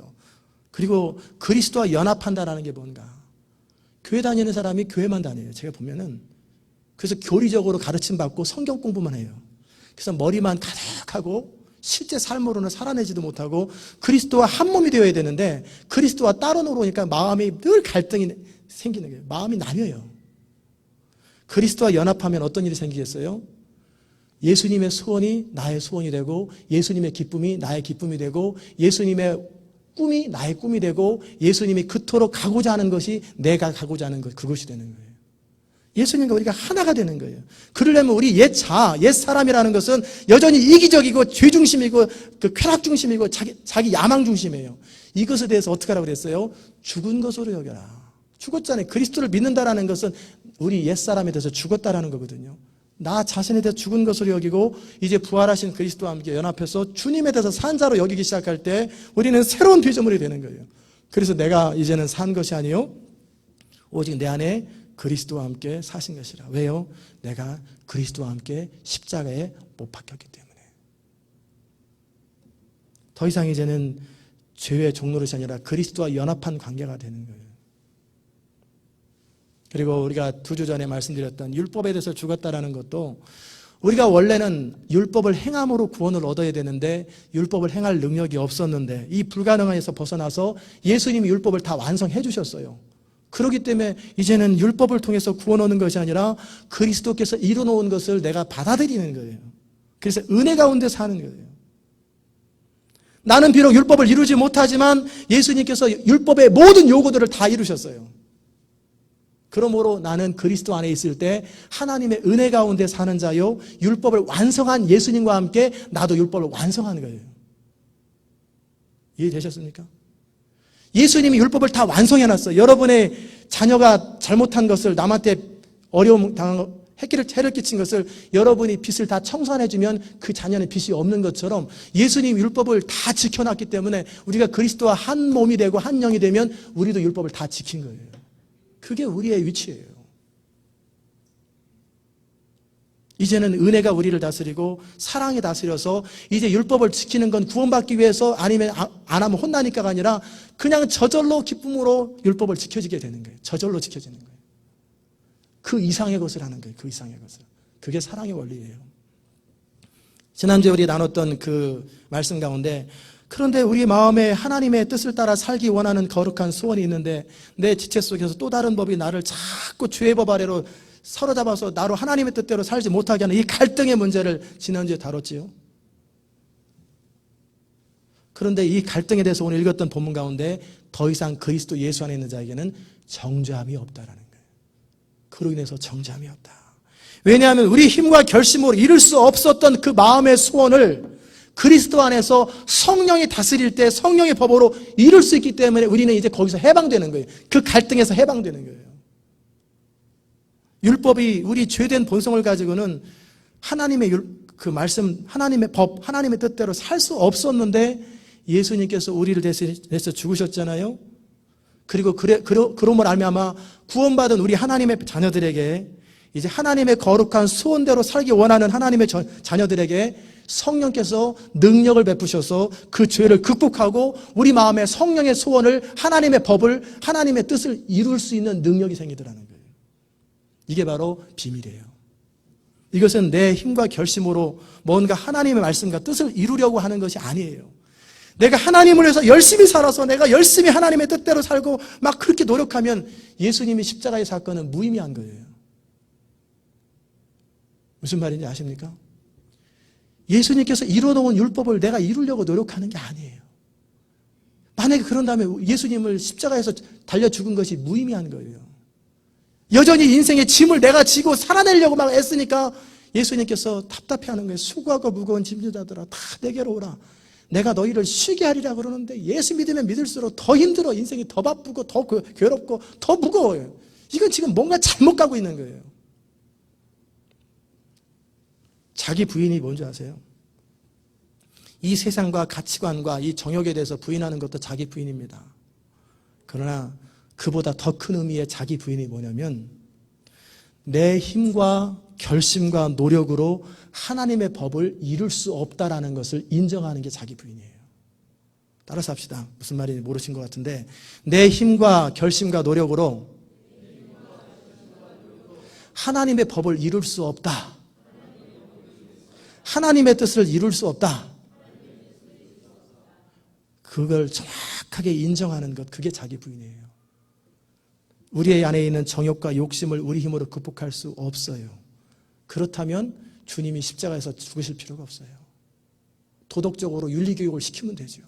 그리고 그리스도와 연합한다는 게 뭔가. 교회 다니는 사람이 교회만 다녀요. 제가 보면은. 그래서 교리적으로 가르침 받고 성경 공부만 해요. 그래서 머리만 가득하고 실제 삶으로는 살아내지도 못하고 그리스도와 한 몸이 되어야 되는데 그리스도와 따로 놀으니까 마음이 늘 갈등이 생기는 거예요. 마음이 나뉘어요. 그리스도와 연합하면 어떤 일이 생기겠어요? 예수님의 소원이 나의 소원이 되고 예수님의 기쁨이 나의 기쁨이 되고 예수님의 꿈이 나의 꿈이 되고 예수님이 그토록 가고자 하는 것이 내가 가고자 하는 것, 그것이 되는 거예요. 예수님과 우리가 하나가 되는 거예요. 그러려면 우리 옛 사람이라는 것은 여전히 이기적이고 죄중심이고 그 쾌락 중심이고 자기 야망 중심이에요. 이것에 대해서 어떻게 하라고 그랬어요? 죽은 것으로 여겨라. 죽었잖아요. 그리스도를 믿는다라는 것은 우리 옛사람에 대해서 죽었다라는 거거든요. 나 자신에 대해서 죽은 것으로 여기고 이제 부활하신 그리스도와 함께 연합해서 주님에 대해서 산 자로 여기기 시작할 때 우리는 새로운 피조물이 되는 거예요. 그래서 내가 이제는 산 것이 아니요 오직 내 안에 그리스도와 함께 사신 것이라. 왜요? 내가 그리스도와 함께 십자가에 못 박혔기 때문에. 더 이상 이제는 죄의 종노릇이 아니라 그리스도와 연합한 관계가 되는 거예요. 그리고 우리가 2주 전에 말씀드렸던 율법에 대해서 죽었다라는 것도 우리가 원래는 율법을 행함으로 구원을 얻어야 되는데 율법을 행할 능력이 없었는데 이 불가능함에서 벗어나서 예수님이 율법을 다 완성해 주셨어요. 그렇기 때문에 이제는 율법을 통해서 구원 얻는 것이 아니라 그리스도께서 이루어놓은 것을 내가 받아들이는 거예요. 그래서 은혜 가운데 사는 거예요. 나는 비록 율법을 이루지 못하지만 예수님께서 율법의 모든 요구들을 다 이루셨어요. 그러므로 나는 그리스도 안에 있을 때 하나님의 은혜 가운데 사는 자요, 율법을 완성한 예수님과 함께 나도 율법을 완성하는 거예요. 이해되셨습니까? 예수님이 율법을 다 완성해놨어요. 여러분의 자녀가 잘못한 것을 남한테 어려움 당한 거, 해를 끼친 것을 여러분이 빚을 다 청산해주면 그 자녀는 빚이 없는 것처럼 예수님 율법을 다 지켜놨기 때문에 우리가 그리스도와 한 몸이 되고 한 영이 되면 우리도 율법을 다 지킨 거예요. 그게 우리의 위치예요. 이제는 은혜가 우리를 다스리고 사랑이 다스려서 이제 율법을 지키는 건 구원받기 위해서 아니면 안 하면 혼나니까가 아니라 그냥 저절로 기쁨으로 율법을 지켜지게 되는 거예요. 저절로 지켜지는 거예요. 그 이상의 것을 하는 거예요. 그 이상의 것을. 그게 사랑의 원리예요. 지난주에 우리 나눴던 그 말씀 가운데 그런데 우리 마음에 하나님의 뜻을 따라 살기 원하는 거룩한 소원이 있는데 내 지체 속에서 또 다른 법이 나를 자꾸 죄의 법 아래로 사로잡아서 나로 하나님의 뜻대로 살지 못하게 하는 이 갈등의 문제를 지난주에 다뤘지요. 그런데 이 갈등에 대해서 오늘 읽었던 본문 가운데 더 이상 그리스도 예수 안에 있는 자에게는 정죄함이 없다라는 거예요. 그로 인해서 정죄함이 없다. 왜냐하면 우리 힘과 결심으로 이룰 수 없었던 그 마음의 소원을 그리스도 안에서 성령이 다스릴 때 성령의 법으로 이룰 수 있기 때문에 우리는 이제 거기서 해방되는 거예요. 그 갈등에서 해방되는 거예요. 율법이 우리 죄된 본성을 가지고는 하나님의 그 말씀, 하나님의 법, 하나님의 뜻대로 살 수 없었는데 예수님께서 우리를 대신해서 죽으셨잖아요. 그리고 그러므로 말미암아 구원받은 우리 하나님의 자녀들에게 이제 하나님의 거룩한 소원대로 살기 원하는 하나님의 자녀들에게 성령께서 능력을 베푸셔서 그 죄를 극복하고 우리 마음에 성령의 소원을 하나님의 법을 하나님의 뜻을 이룰 수 있는 능력이 생기더라는 거예요. 이게 바로 비밀이에요. 이것은 내 힘과 결심으로 뭔가 하나님의 말씀과 뜻을 이루려고 하는 것이 아니에요. 내가 하나님을 위해서 열심히 살아서 내가 열심히 하나님의 뜻대로 살고 막 그렇게 노력하면 예수님이 십자가의 사건은 무의미한 거예요. 무슨 말인지 아십니까? 예수님께서 이루어놓은 율법을 내가 이루려고 노력하는 게 아니에요. 만약에 그런다면 예수님을 십자가에서 달려 죽은 것이 무의미한 거예요. 여전히 인생의 짐을 내가 지고 살아내려고 막 애쓰니까 예수님께서 답답해하는 거예요. 수고하고 무거운 짐자들아 다 내게로 오라. 내가 너희를 쉬게 하리라 그러는데 예수 믿으면 믿을수록 더 힘들어. 인생이 더 바쁘고 더 괴롭고 더 무거워요. 이건 지금 뭔가 잘못 가고 있는 거예요. 자기 부인이 뭔지 아세요? 이 세상과 가치관과 이 정욕에 대해서 부인하는 것도 자기 부인입니다. 그러나 그보다 더 큰 의미의 자기 부인이 뭐냐면 내 힘과 결심과 노력으로 하나님의 법을 이룰 수 없다라는 것을 인정하는 게 자기 부인이에요. 따라서 합시다. 무슨 말인지 모르신 것 같은데 내 힘과 결심과 노력으로 하나님의 법을 이룰 수 없다. 하나님의 뜻을 이룰 수 없다. 그걸 정확하게 인정하는 것, 그게 자기 부인이에요. 우리의 안에 있는 정욕과 욕심을 우리 힘으로 극복할 수 없어요. 그렇다면 주님이 십자가에서 죽으실 필요가 없어요. 도덕적으로 윤리교육을 시키면 되죠.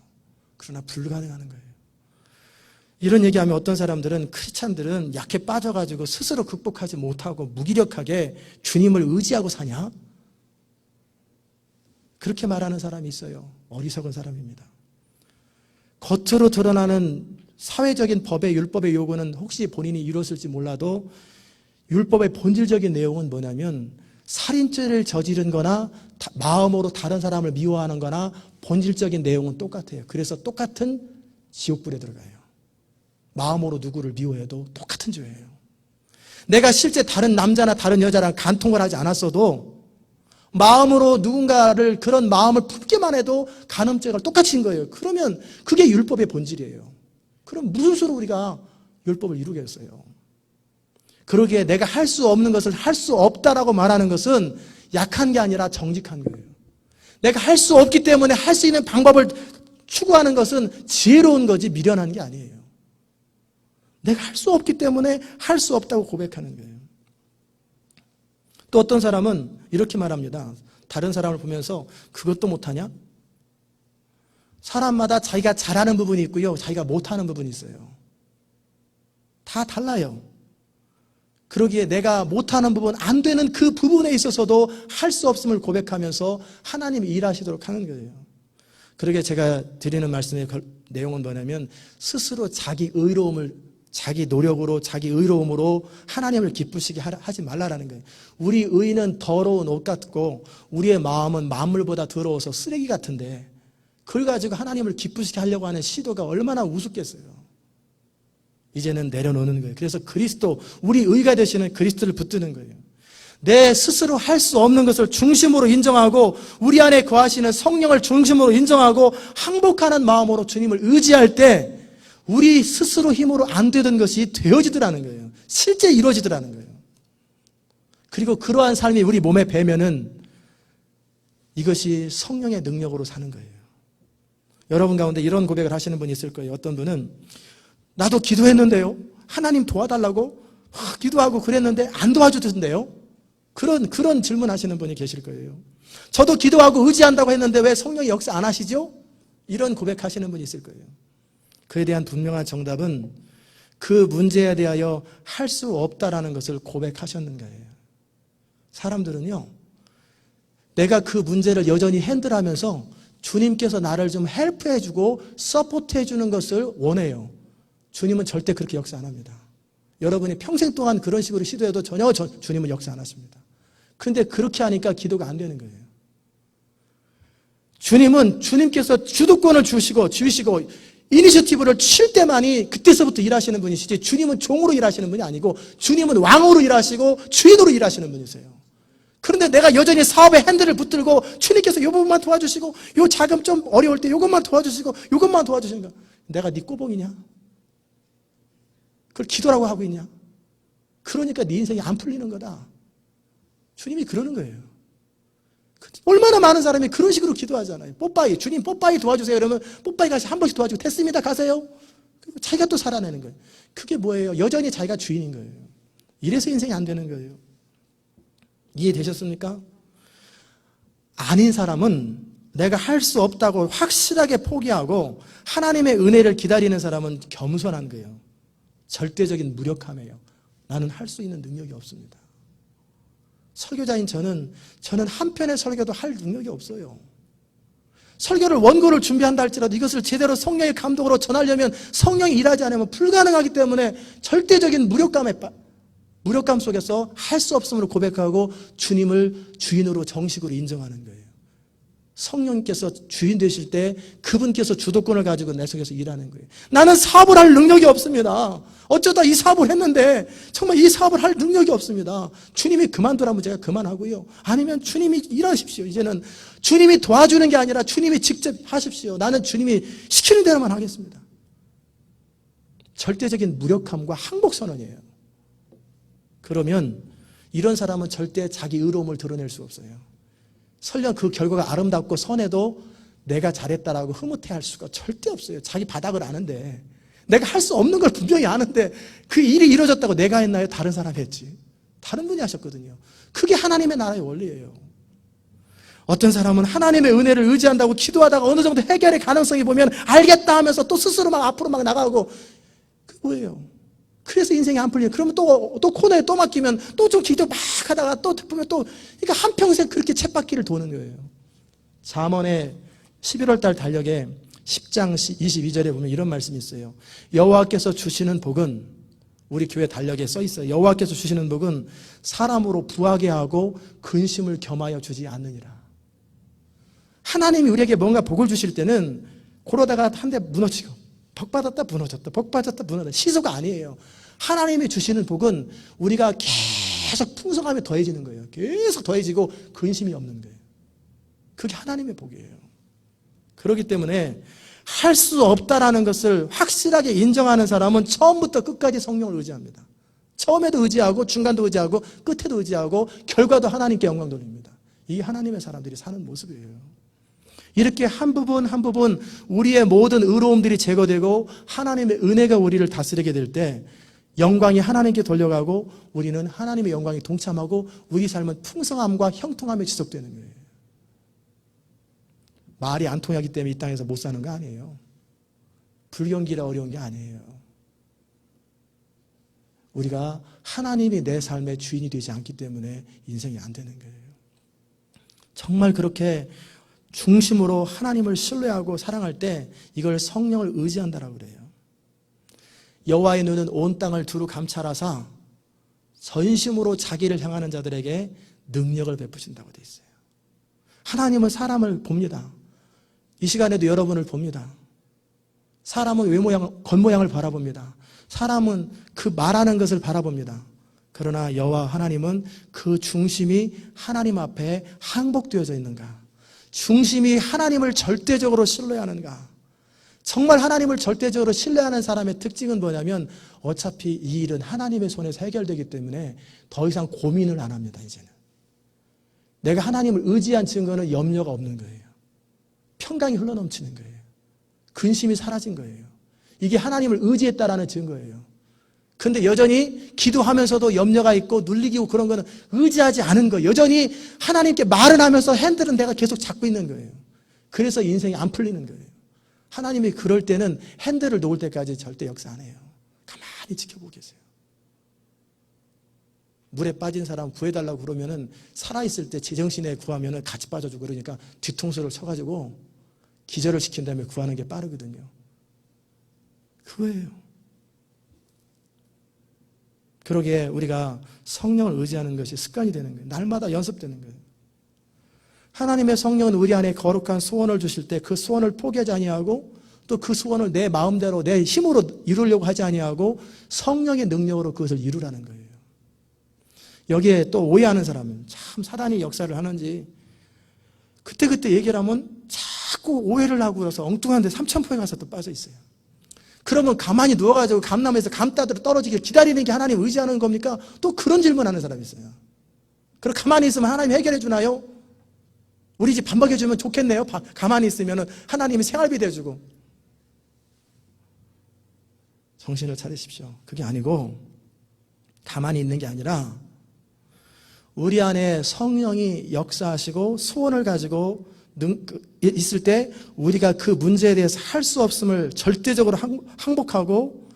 그러나 불가능한 거예요. 이런 얘기하면 어떤 사람들은 크리스찬들은 약해 빠져가지고 스스로 극복하지 못하고 무기력하게 주님을 의지하고 사냐? 그렇게 말하는 사람이 있어요. 어리석은 사람입니다. 겉으로 드러나는 사회적인 법의 율법의 요구는 혹시 본인이 이뤘을지 몰라도 율법의 본질적인 내용은 뭐냐면 살인죄를 저지른 거나 마음으로 다른 사람을 미워하는 거나 본질적인 내용은 똑같아요. 그래서 똑같은 지옥불에 들어가요. 마음으로 누구를 미워해도 똑같은 죄예요. 내가 실제 다른 남자나 다른 여자랑 간통을 하지 않았어도 마음으로 누군가를 그런 마음을 품기만 해도 간음죄가 똑같이 인 거예요. 그러면 그게 율법의 본질이에요. 그럼 무슨 수로 우리가 율법을 이루겠어요? 그러기에 내가 할 수 없는 것을 할 수 없다라고 말하는 것은 약한 게 아니라 정직한 거예요. 내가 할 수 없기 때문에 할 수 있는 방법을 추구하는 것은 지혜로운 거지 미련한 게 아니에요. 내가 할 수 없기 때문에 할 수 없다고 고백하는 거예요. 또 어떤 사람은 이렇게 말합니다. 다른 사람을 보면서 그것도 못하냐? 사람마다 자기가 잘하는 부분이 있고요. 자기가 못하는 부분이 있어요. 다 달라요. 그러기에 내가 못하는 부분, 안 되는 그 부분에 있어서도 할 수 없음을 고백하면서 하나님이 일하시도록 하는 거예요. 그러기에 제가 드리는 말씀의 내용은 뭐냐면 스스로 자기 의로움을 자기 노력으로 자기 의로움으로 하나님을 기쁘시게 하지 말라라는 거예요. 우리 의는 더러운 옷 같고 우리의 마음은 만물보다 더러워서 쓰레기 같은데 그걸 가지고 하나님을 기쁘시게 하려고 하는 시도가 얼마나 우습겠어요. 이제는 내려놓는 거예요. 그래서 그리스도, 우리 의가 되시는 그리스도를 붙드는 거예요. 내 스스로 할 수 없는 것을 중심으로 인정하고 우리 안에 거하시는 성령을 중심으로 인정하고 항복하는 마음으로 주님을 의지할 때 우리 스스로 힘으로 안 되던 것이 되어지더라는 거예요. 실제 이루어지더라는 거예요. 그리고 그러한 삶이 우리 몸에 배면은 이것이 성령의 능력으로 사는 거예요. 여러분 가운데 이런 고백을 하시는 분이 있을 거예요. 어떤 분은 나도 기도했는데요. 하나님 도와달라고 기도하고 그랬는데 안 도와주던데요. 그런 질문하시는 분이 계실 거예요. 저도 기도하고 의지한다고 했는데 왜 성령이 역사 안 하시죠? 이런 고백하시는 분이 있을 거예요. 그에 대한 분명한 정답은 그 문제에 대하여 할 수 없다라는 것을 고백하셨는 거예요. 사람들은요, 내가 그 문제를 여전히 핸들하면서 주님께서 나를 좀 헬프해주고 서포트해주는 것을 원해요. 주님은 절대 그렇게 역사 안 합니다. 여러분이 평생 동안 그런 식으로 시도해도 전혀 주님은 역사 안 하십니다. 그런데 그렇게 하니까 기도가 안 되는 거예요. 주님께서 주도권을 주시고 이니셔티브를 칠 때만이 그때서부터 일하시는 분이시지, 주님은 종으로 일하시는 분이 아니고 주님은 왕으로 일하시고 주인으로 일하시는 분이세요. 그런데 내가 여전히 사업의 핸들을 붙들고 주님께서 이 부분만 도와주시고 이 자금 좀 어려울 때 이것만 도와주시고 이것만 도와주시는 거, 내가 네 꼬봉이냐? 그걸 기도라고 하고 있냐? 그러니까 네 인생이 안 풀리는 거다. 주님이 그러는 거예요. 얼마나 많은 사람이 그런 식으로 기도하잖아요. 뽀빠이, 주님 뽀빠이 도와주세요. 그러면 뽀빠이 가서 한 번씩 도와주고 됐습니다 가세요. 그리고 자기가 또 살아내는 거예요. 그게 뭐예요? 여전히 자기가 주인인 거예요. 이래서 인생이 안 되는 거예요. 이해되셨습니까? 아닌 사람은 내가 할 수 없다고 확실하게 포기하고 하나님의 은혜를 기다리는 사람은 겸손한 거예요. 절대적인 무력함이에요. 나는 할 수 있는 능력이 없습니다. 설교자인 저는 한 편의 설교도 할 능력이 없어요. 설교를 원고를 준비한다 할지라도 이것을 제대로 성령의 감독으로 전하려면 성령이 일하지 않으면 불가능하기 때문에 절대적인 무력감 속에서 할 수 없음으로 고백하고 주님을 주인으로 정식으로 인정하는 거예요. 성령께서 주인 되실 때 그분께서 주도권을 가지고 내 속에서 일하는 거예요. 나는 사업을 할 능력이 없습니다. 어쩌다 이 사업을 했는데 정말 이 사업을 할 능력이 없습니다. 주님이 그만두라면 제가 그만하고요. 아니면 주님이 일하십시오. 이제는 주님이 도와주는 게 아니라 주님이 직접 하십시오. 나는 주님이 시키는 대로만 하겠습니다. 절대적인 무력함과 항복선언이에요. 그러면 이런 사람은 절대 자기 의로움을 드러낼 수 없어요. 설령 그 결과가 아름답고 선해도 내가 잘했다라고 흐뭇해할 수가 절대 없어요. 자기 바닥을 아는데, 내가 할 수 없는 걸 분명히 아는데 그 일이 이루어졌다고 내가 했나요? 다른 사람이 했지. 다른 분이 하셨거든요. 그게 하나님의 나라의 원리예요. 어떤 사람은 하나님의 은혜를 의지한다고 기도하다가 어느 정도 해결의 가능성이 보면 알겠다 하면서 또 스스로 막 앞으로 막 나가고, 그게 뭐예요? 그래서 인생이 안 풀려요. 그러면 또 코너에 또 맡기면 또 좀 기도 막 하다가 또 보면 또, 그러니까 한평생 그렇게 쳇바퀴를 도는 거예요. 잠언의 11월 달 달력에 10장 22절에 보면 이런 말씀이 있어요. 여호와께서 주시는 복은, 우리 교회 달력에 써 있어요. 여호와께서 주시는 복은 사람으로 부하게 하고 근심을 겸하여 주지 않느니라. 하나님이 우리에게 뭔가 복을 주실 때는 그러다가 한 대 무너지고, 복 받았다 무너졌다, 복 받았다 무너졌다, 시소가 아니에요. 하나님이 주시는 복은 우리가 계속 풍성함이 더해지는 거예요. 계속 더해지고 근심이 없는 거예요. 그게 하나님의 복이에요. 그렇기 때문에 할 수 없다라는 것을 확실하게 인정하는 사람은 처음부터 끝까지 성령을 의지합니다. 처음에도 의지하고 중간도 의지하고 끝에도 의지하고 결과도 하나님께 영광 돌립니다. 이게 하나님의 사람들이 사는 모습이에요. 이렇게 한 부분 한 부분 우리의 모든 의로움들이 제거되고 하나님의 은혜가 우리를 다스리게 될 때 영광이 하나님께 돌려가고 우리는 하나님의 영광에 동참하고 우리 삶은 풍성함과 형통함에 지속되는 거예요. 말이 안 통하기 때문에 이 땅에서 못 사는 거 아니에요. 불경기라 어려운 게 아니에요. 우리가 하나님이 내 삶의 주인이 되지 않기 때문에 인생이 안 되는 거예요. 정말 그렇게 중심으로 하나님을 신뢰하고 사랑할 때 이걸 성령을 의지한다라고 그래요. 여호와의 눈은 온 땅을 두루 감찰하사 전심으로 자기를 향하는 자들에게 능력을 베푸신다고 되어 있어요. 하나님은 사람을 봅니다. 이 시간에도 여러분을 봅니다. 사람은 외모양, 겉모양을 바라봅니다. 사람은 그 말하는 것을 바라봅니다. 그러나 여호와 하나님은 그 중심이 하나님 앞에 항복되어져 있는가? 중심이 하나님을 절대적으로 신뢰하는가? 정말 하나님을 절대적으로 신뢰하는 사람의 특징은 뭐냐면 어차피 이 일은 하나님의 손에서 해결되기 때문에 더 이상 고민을 안 합니다. 이제는 내가 하나님을 의지한 증거는 염려가 없는 거예요. 평강이 흘러넘치는 거예요. 근심이 사라진 거예요. 이게 하나님을 의지했다라는 증거예요. 근데 여전히 기도하면서도 염려가 있고 눌리고 그런 거는 의지하지 않은 거예요. 여전히 하나님께 말은 하면서 핸들은 내가 계속 잡고 있는 거예요. 그래서 인생이 안 풀리는 거예요. 하나님이 그럴 때는 핸들을 놓을 때까지 절대 역사 안 해요. 가만히 지켜보고 계세요. 물에 빠진 사람 구해달라고 그러면은 살아있을 때 제정신에 구하면은 같이 빠져주고 그러니까 뒤통수를 쳐가지고 기절을 시킨 다음에 구하는 게 빠르거든요. 그거예요. 그러기에 우리가 성령을 의지하는 것이 습관이 되는 거예요. 날마다 연습되는 거예요. 하나님의 성령은 우리 안에 거룩한 소원을 주실 때 그 소원을 포기하지 아니하고 또 그 소원을 내 마음대로 내 힘으로 이루려고 하지 아니하고 성령의 능력으로 그것을 이루라는 거예요. 여기에 또 오해하는 사람은 참 사단이 역사를 하는지 그때 얘기를 하면 자꾸 오해를 하고 그래서 엉뚱한데 삼천포에 가서 또 빠져 있어요. 그러면 가만히 누워가지고 감나무에서 감 따들어 떨어지길 기다리는 게 하나님 의지하는 겁니까? 또 그런 질문하는 사람이 있어요. 그럼 가만히 있으면 하나님 해결해 주나요? 우리 집 밥 먹여주면 좋겠네요. 가만히 있으면 하나님이 생활비 대주고. 정신을 차리십시오. 그게 아니고 가만히 있는 게 아니라 우리 안에 성령이 역사하시고 소원을 가지고 있을 때 우리가 그 문제에 대해서 할 수 없음을 절대적으로 항복하고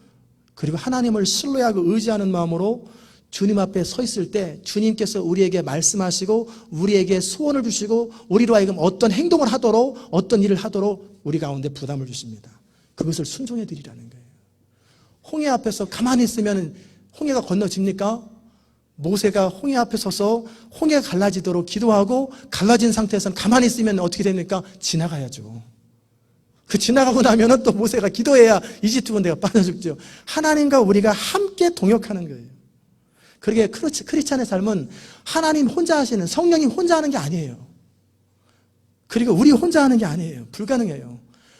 그리고 하나님을 신뢰하고 의지하는 마음으로 주님 앞에 서 있을 때 주님께서 우리에게 말씀하시고 우리에게 소원을 주시고 우리로 하여금 어떤 행동을 하도록 어떤 일을 하도록 우리 가운데 부담을 주십니다. 그것을 순종해 드리라는 거예요. 홍해 앞에서 가만히 있으면 홍해가 건너집니까? 모세가 홍해 앞에 서서 홍해가 갈라지도록 기도하고 갈라진 상태에서는 가만히 있으면 어떻게 됩니까? 지나가야죠. 그 지나가고 나면은 또 모세가 기도해야 이집트 군대가 빠져 죽죠. 하나님과 우리가 함께 동역하는 거예요. 그러게 크리스찬의 삶은 하나님 혼자 하시는 성령님 혼자 하는 게 아니에요. 그리고 우리 혼자 하는 게 아니에요. 불가능해요.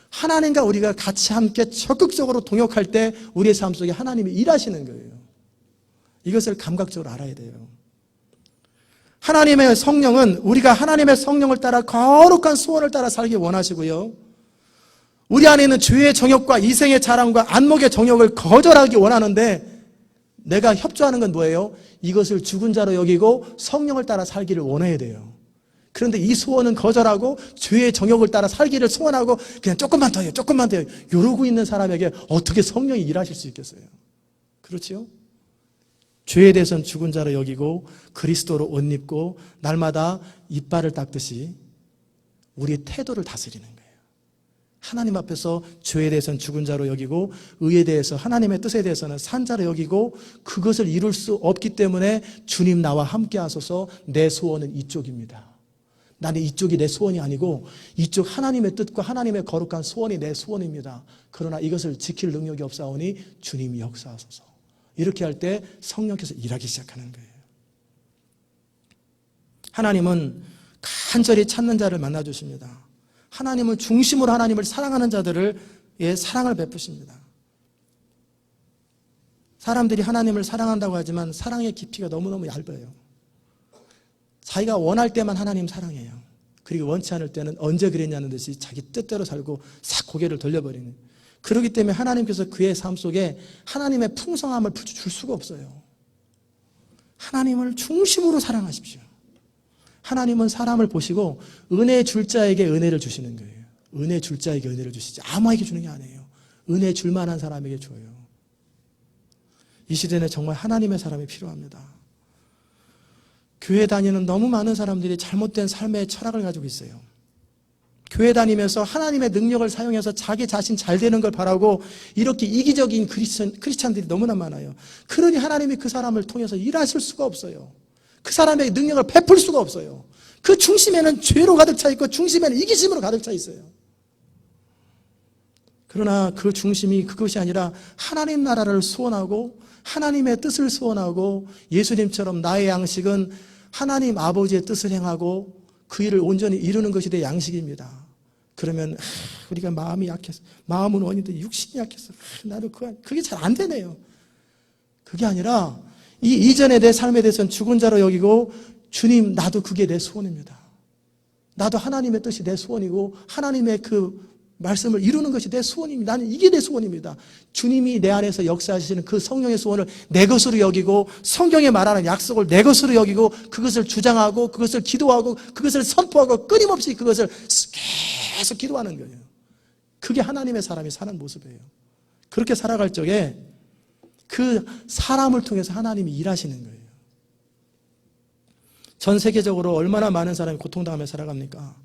하나님과 우리가 같이 함께 적극적으로 동역할 때 우리의 삶 속에 하나님이 일하시는 거예요. 이것을 감각적으로 알아야 돼요. 하나님의 성령은 우리가 하나님의 성령을 따라 거룩한 소원을 따라 살기 원하시고요. 우리 안에 있는 죄의 정욕과 이생의 자랑과 안목의 정욕을 거절하기 원하는데 내가 협조하는 건 뭐예요? 이것을 죽은 자로 여기고 성령을 따라 살기를 원해야 돼요. 그런데 이 소원은 거절하고 죄의 정욕을 따라 살기를 소원하고 그냥 조금만 더 해요. 조금만 더 해요. 이러고 있는 사람에게 어떻게 성령이 일하실 수 있겠어요? 그렇지요? 죄에 대해서는 죽은 자로 여기고 그리스도로 옷 입고 날마다 이빨을 닦듯이 우리의 태도를 다스리는 거예요. 하나님 앞에서 죄에 대해서는 죽은 자로 여기고 의에 대해서 하나님의 뜻에 대해서는 산 자로 여기고 그것을 이룰 수 없기 때문에 주님 나와 함께 하소서 내 소원은 이쪽입니다. 나는 이쪽이 내 소원이 아니고 이쪽 하나님의 뜻과 하나님의 거룩한 소원이 내 소원입니다. 그러나 이것을 지킬 능력이 없사오니 주님이 역사하소서. 이렇게 할 때 성령께서 일하기 시작하는 거예요. 하나님은 간절히 찾는 자를 만나주십니다. 하나님은 중심으로 하나님을 사랑하는 자들을 사랑을 베푸십니다. 사람들이 하나님을 사랑한다고 하지만 사랑의 깊이가 너무너무 얇아요. 자기가 원할 때만 하나님 사랑해요. 그리고 원치 않을 때는 언제 그랬냐는 듯이 자기 뜻대로 살고 싹 고개를 돌려버리는. 그렇기 때문에 하나님께서 그의 삶 속에 하나님의 풍성함을 줄 수가 없어요. 하나님을 중심으로 사랑하십시오. 하나님은 사람을 보시고 은혜 줄 자에게 은혜를 주시는 거예요. 은혜 줄 자에게 은혜를 주시지 아무에게 주는 게 아니에요. 은혜 줄 만한 사람에게 줘요. 이 시대는 정말 하나님의 사람이 필요합니다. 교회 다니는 너무 많은 사람들이 잘못된 삶의 철학을 가지고 있어요. 교회 다니면서 하나님의 능력을 사용해서 자기 자신 잘 되는 걸 바라고 이렇게 이기적인 크리스찬들이 너무나 많아요. 그러니 하나님이 그 사람을 통해서 일하실 수가 없어요. 그 사람의 능력을 베풀 수가 없어요. 그 중심에는 죄로 가득 차 있고 중심에는 이기심으로 가득 차 있어요. 그러나 그 중심이 그것이 아니라 하나님 나라를 소원하고 하나님의 뜻을 소원하고 예수님처럼 나의 양식은 하나님 아버지의 뜻을 행하고 그 일을 온전히 이루는 것이 내 양식입니다. 그러면 우리가 마음이 약해서 마음은 원인데 육신이 약해서 나도 그게 잘 안 되네요. 그게 아니라 이 이전의 내 삶에 대해서는 죽은 자로 여기고 주님 나도 그게 내 소원입니다. 나도 하나님의 뜻이 내 소원이고 하나님의 그 말씀을 이루는 것이 내 소원입니다. 나는 이게 내 소원입니다. 주님이 내 안에서 역사하시는 그 성령의 소원을 내 것으로 여기고 성경에 말하는 약속을 내 것으로 여기고 그것을 주장하고 그것을 기도하고 그것을 선포하고 끊임없이 그것을 계속 기도하는 거예요. 그게 하나님의 사람이 사는 모습이에요. 그렇게 살아갈 적에 그 사람을 통해서 하나님이 일하시는 거예요. 전 세계적으로 얼마나 많은 사람이 고통당하며 살아갑니까?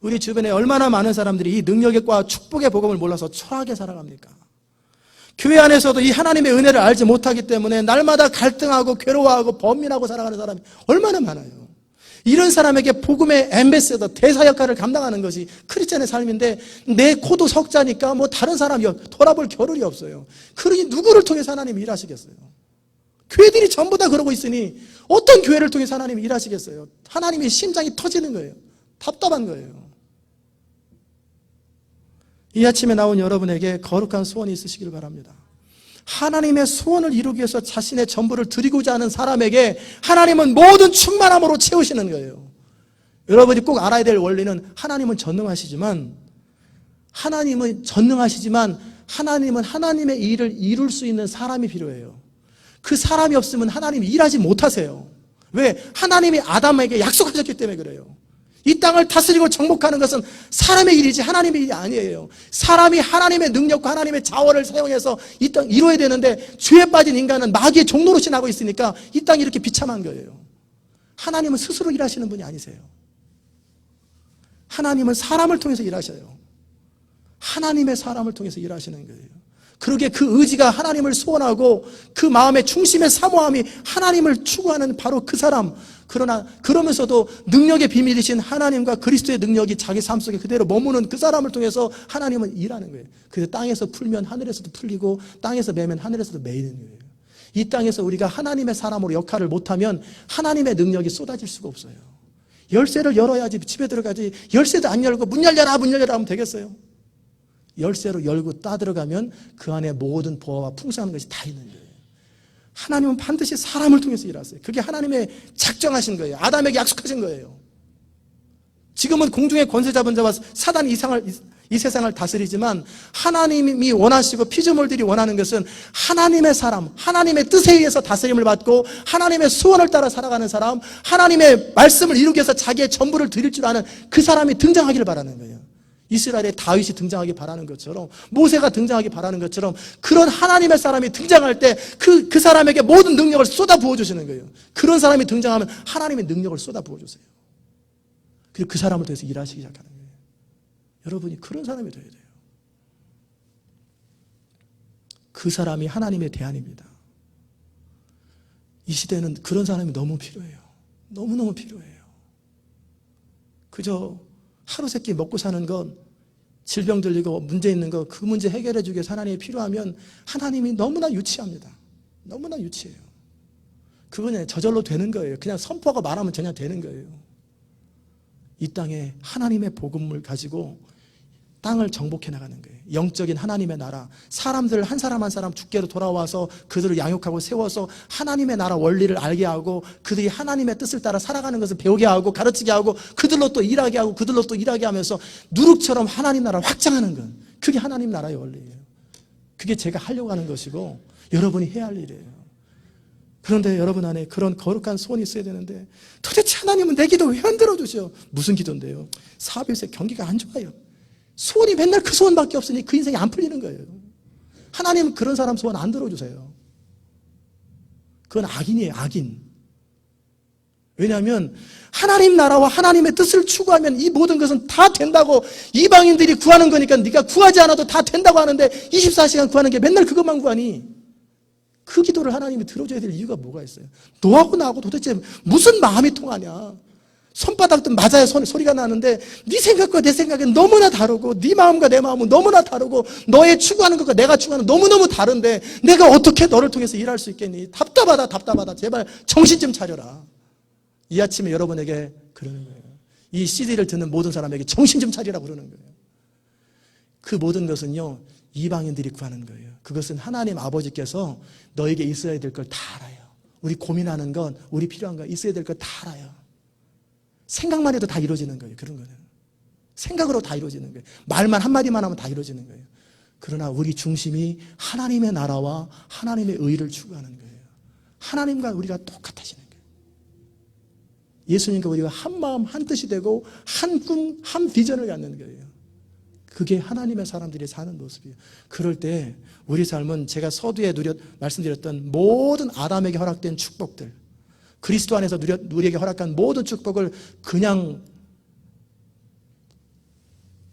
우리 주변에 얼마나 많은 사람들이 이 능력과 축복의 복음을 몰라서 초라하게 살아갑니까? 교회 안에서도 이 하나님의 은혜를 알지 못하기 때문에 날마다 갈등하고 괴로워하고 번민하고 살아가는 사람이 얼마나 많아요. 이런 사람에게 복음의 앰베서더, 대사 역할을 감당하는 것이 크리스찬의 삶인데 내 코도 석자니까 뭐 다른 사람이 돌아볼 겨를이 없어요. 그러니 누구를 통해서 하나님이 일하시겠어요? 교회들이 전부 다 그러고 있으니 어떤 교회를 통해서 하나님이 일하시겠어요? 하나님의 심장이 터지는 거예요. 답답한 거예요. 이 아침에 나온 여러분에게 거룩한 소원이 있으시길 바랍니다. 하나님의 소원을 이루기 위해서 자신의 전부를 드리고자 하는 사람에게 하나님은 모든 충만함으로 채우시는 거예요. 여러분이 꼭 알아야 될 원리는 하나님은 전능하시지만 하나님은 하나님의 일을 이룰 수 있는 사람이 필요해요. 그 사람이 없으면 하나님이 일하지 못하세요. 왜? 하나님이 아담에게 약속하셨기 때문에 그래요. 이 땅을 다스리고 정복하는 것은 사람의 일이지 하나님의 일이 아니에요. 사람이 하나님의 능력과 하나님의 자원을 사용해서 이 땅 이루어야 되는데 죄에 빠진 인간은 마귀의 종노릇이 나고 있으니까 이 땅이 이렇게 비참한 거예요. 하나님은 스스로 일하시는 분이 아니세요. 하나님은 사람을 통해서 일하셔요. 하나님의 사람을 통해서 일하시는 거예요. 그러게 그 의지가 하나님을 소원하고 그 마음의 중심의 사모함이 하나님을 추구하는 바로 그 사람. 그러나 그러면서도 능력의 비밀이신 하나님과 그리스도의 능력이 자기 삶 속에 그대로 머무는 그 사람을 통해서 하나님은 일하는 거예요. 그래서 땅에서 풀면 하늘에서도 풀리고 땅에서 매면 하늘에서도 매이는 거예요. 이 땅에서 우리가 하나님의 사람으로 역할을 못하면 하나님의 능력이 쏟아질 수가 없어요. 열쇠를 열어야지 집에 들어가지. 열쇠도 안 열고 문 열려라 하면 되겠어요? 열쇠로 열고 따들어가면 그 안에 모든 보화와 풍성한 것이 다 있는 거예요. 하나님은 반드시 사람을 통해서 일하세요. 그게 하나님의 작정하신 거예요. 아담에게 약속하신 거예요. 지금은 공중의 권세 잡은 자와 사단이 이 세상을 다스리지만 하나님이 원하시고 피조물들이 원하는 것은 하나님의 사람, 하나님의 뜻에 의해서 다스림을 받고 하나님의 소원을 따라 살아가는 사람, 하나님의 말씀을 이루기 위해서 자기의 전부를 드릴 줄 아는 그 사람이 등장하기를 바라는 거예요. 이스라엘의 다윗이 등장하기 바라는 것처럼 모세가 등장하기 바라는 것처럼 그런 하나님의 사람이 등장할 때 그 사람에게 모든 능력을 쏟아 부어주시는 거예요. 그런 사람이 등장하면 하나님의 능력을 쏟아 부어주세요. 그리고 그 사람을 통해서 일하시기 시작하는 거예요. 여러분이 그런 사람이 되어야 돼요. 그 사람이 하나님의 대안입니다. 이 시대는 그런 사람이 너무 필요해요. 너무너무 필요해요. 그저 하루 세끼 먹고 사는 건 질병 들리고 문제 있는 거 그 문제 해결해 주기 위해서 하나님이 필요하면 하나님이 너무나 유치합니다. 너무나 유치해요. 그건 저절로 되는 거예요. 그냥 선포가 말하면 그냥 되는 거예요. 이 땅에 하나님의 복음을 가지고 땅을 정복해 나가는 거예요. 영적인 하나님의 나라, 사람들을 한 사람 한 사람 주께로 돌아와서 그들을 양육하고 세워서 하나님의 나라 원리를 알게 하고 그들이 하나님의 뜻을 따라 살아가는 것을 배우게 하고 가르치게 하고 그들로 또 일하게 하고 그들로 또 일하게 하면서 누룩처럼 하나님 나라를 확장하는 것, 그게 하나님 나라의 원리예요. 그게 제가 하려고 하는 것이고 여러분이 해야 할 일이에요. 그런데 여러분 안에 그런 거룩한 소원이 있어야 되는데 도대체 하나님은 내 기도 왜 안 들어주셔? 무슨 기도인데요? 사업에서 경기가 안 좋아요. 소원이 맨날 그 소원밖에 없으니 그 인생이 안 풀리는 거예요. 하나님은 그런 사람 소원 안 들어주세요. 그건 악인이에요. 악인. 왜냐하면 하나님 나라와 하나님의 뜻을 추구하면 이 모든 것은 다 된다고 이방인들이 구하는 거니까 네가 구하지 않아도 다 된다고 하는데 24시간 구하는 게 맨날 그것만 구하니 그 기도를 하나님이 들어줘야 될 이유가 뭐가 있어요? 너하고 나하고 도대체 무슨 마음이 통하냐? 손바닥도 맞아야 소리가 나는데 네 생각과 내 생각은 너무나 다르고 네 마음과 내 마음은 너무나 다르고 너의 추구하는 것과 내가 추구하는 너무너무 다른데 내가 어떻게 너를 통해서 일할 수 있겠니? 답답하다. 제발 정신 좀 차려라. 이 아침에 여러분에게 그러는 거예요. 이 CD를 듣는 모든 사람에게 정신 좀 차리라고 그러는 거예요. 그 모든 것은요 이방인들이 구하는 거예요. 그것은 하나님 아버지께서 너에게 있어야 될 걸 다 알아요. 우리 고민하는 건 우리 필요한 거 있어야 될 걸 다 알아요. 생각만 해도 다 이루어지는 거예요. 그런 거는. 생각으로 다 이루어지는 거예요. 말만 한마디만 하면 다 이루어지는 거예요. 그러나 우리 중심이 하나님의 나라와 하나님의 의를 추구하는 거예요. 하나님과 우리가 똑같아지는 거예요. 예수님과 우리가 한 마음 한 뜻이 되고 한 꿈, 한 비전을 갖는 거예요. 그게 하나님의 사람들이 사는 모습이에요. 그럴 때 우리 삶은 제가 서두에 말씀드렸던 모든 아담에게 허락된 축복들, 그리스도 안에서 우리에게 허락한 모든 축복을 그냥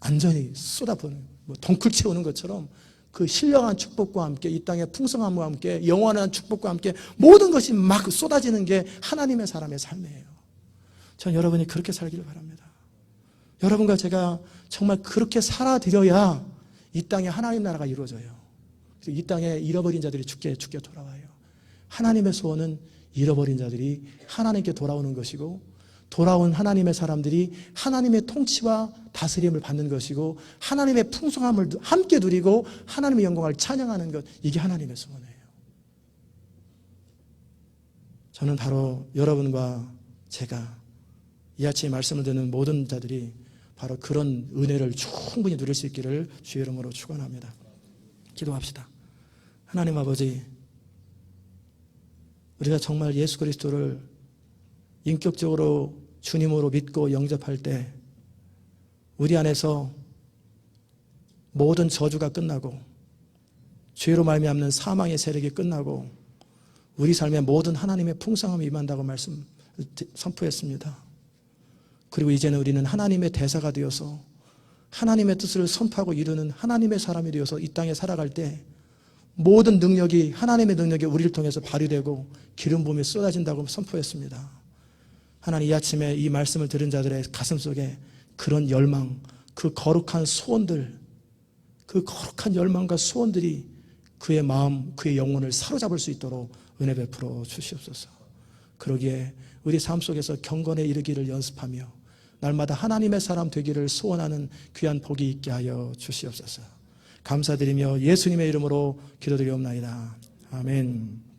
안전히 쏟아부는, 덩굴 채우는 것처럼 그 신령한 축복과 함께 이 땅의 풍성함과 함께 영원한 축복과 함께 모든 것이 막 쏟아지는 게 하나님의 사람의 삶이에요. 전 여러분이 그렇게 살기를 바랍니다. 여러분과 제가 정말 그렇게 살아드려야 이 땅에 하나님 나라가 이루어져요. 이 땅에 잃어버린 자들이 죽게 돌아와요. 하나님의 소원은 잃어버린 자들이 하나님께 돌아오는 것이고, 돌아온 하나님의 사람들이 하나님의 통치와 다스림을 받는 것이고, 하나님의 풍성함을 함께 누리고 하나님의 영광을 찬양하는 것, 이게 하나님의 소원이에요. 저는 바로 여러분과 제가 이 아침에 말씀을 듣는 모든 자들이 바로 그런 은혜를 충분히 누릴 수 있기를 주의 이름으로 축원합니다. 기도합시다. 하나님 아버지, 우리가 정말 예수 그리스도를 인격적으로 주님으로 믿고 영접할 때 우리 안에서 모든 저주가 끝나고 죄로 말미암는 사망의 세력이 끝나고 우리 삶에 모든 하나님의 풍성함이 임한다고 선포했습니다. 그리고 이제는 우리는 하나님의 대사가 되어서 하나님의 뜻을 선포하고 이루는 하나님의 사람이 되어서 이 땅에 살아갈 때 모든 능력이, 하나님의 능력이 우리를 통해서 발휘되고 기름 부음이 쏟아진다고 선포했습니다. 하나님, 이 아침에 이 말씀을 들은 자들의 가슴 속에 그런 열망, 그 거룩한 소원들, 그 거룩한 열망과 소원들이 그의 마음, 그의 영혼을 사로잡을 수 있도록 은혜 베풀어 주시옵소서. 그러기에 우리 삶 속에서 경건에 이르기를 연습하며 날마다 하나님의 사람 되기를 소원하는 귀한 복이 있게 하여 주시옵소서. 감사드리며 예수님의 이름으로 기도드리옵나이다. 아멘.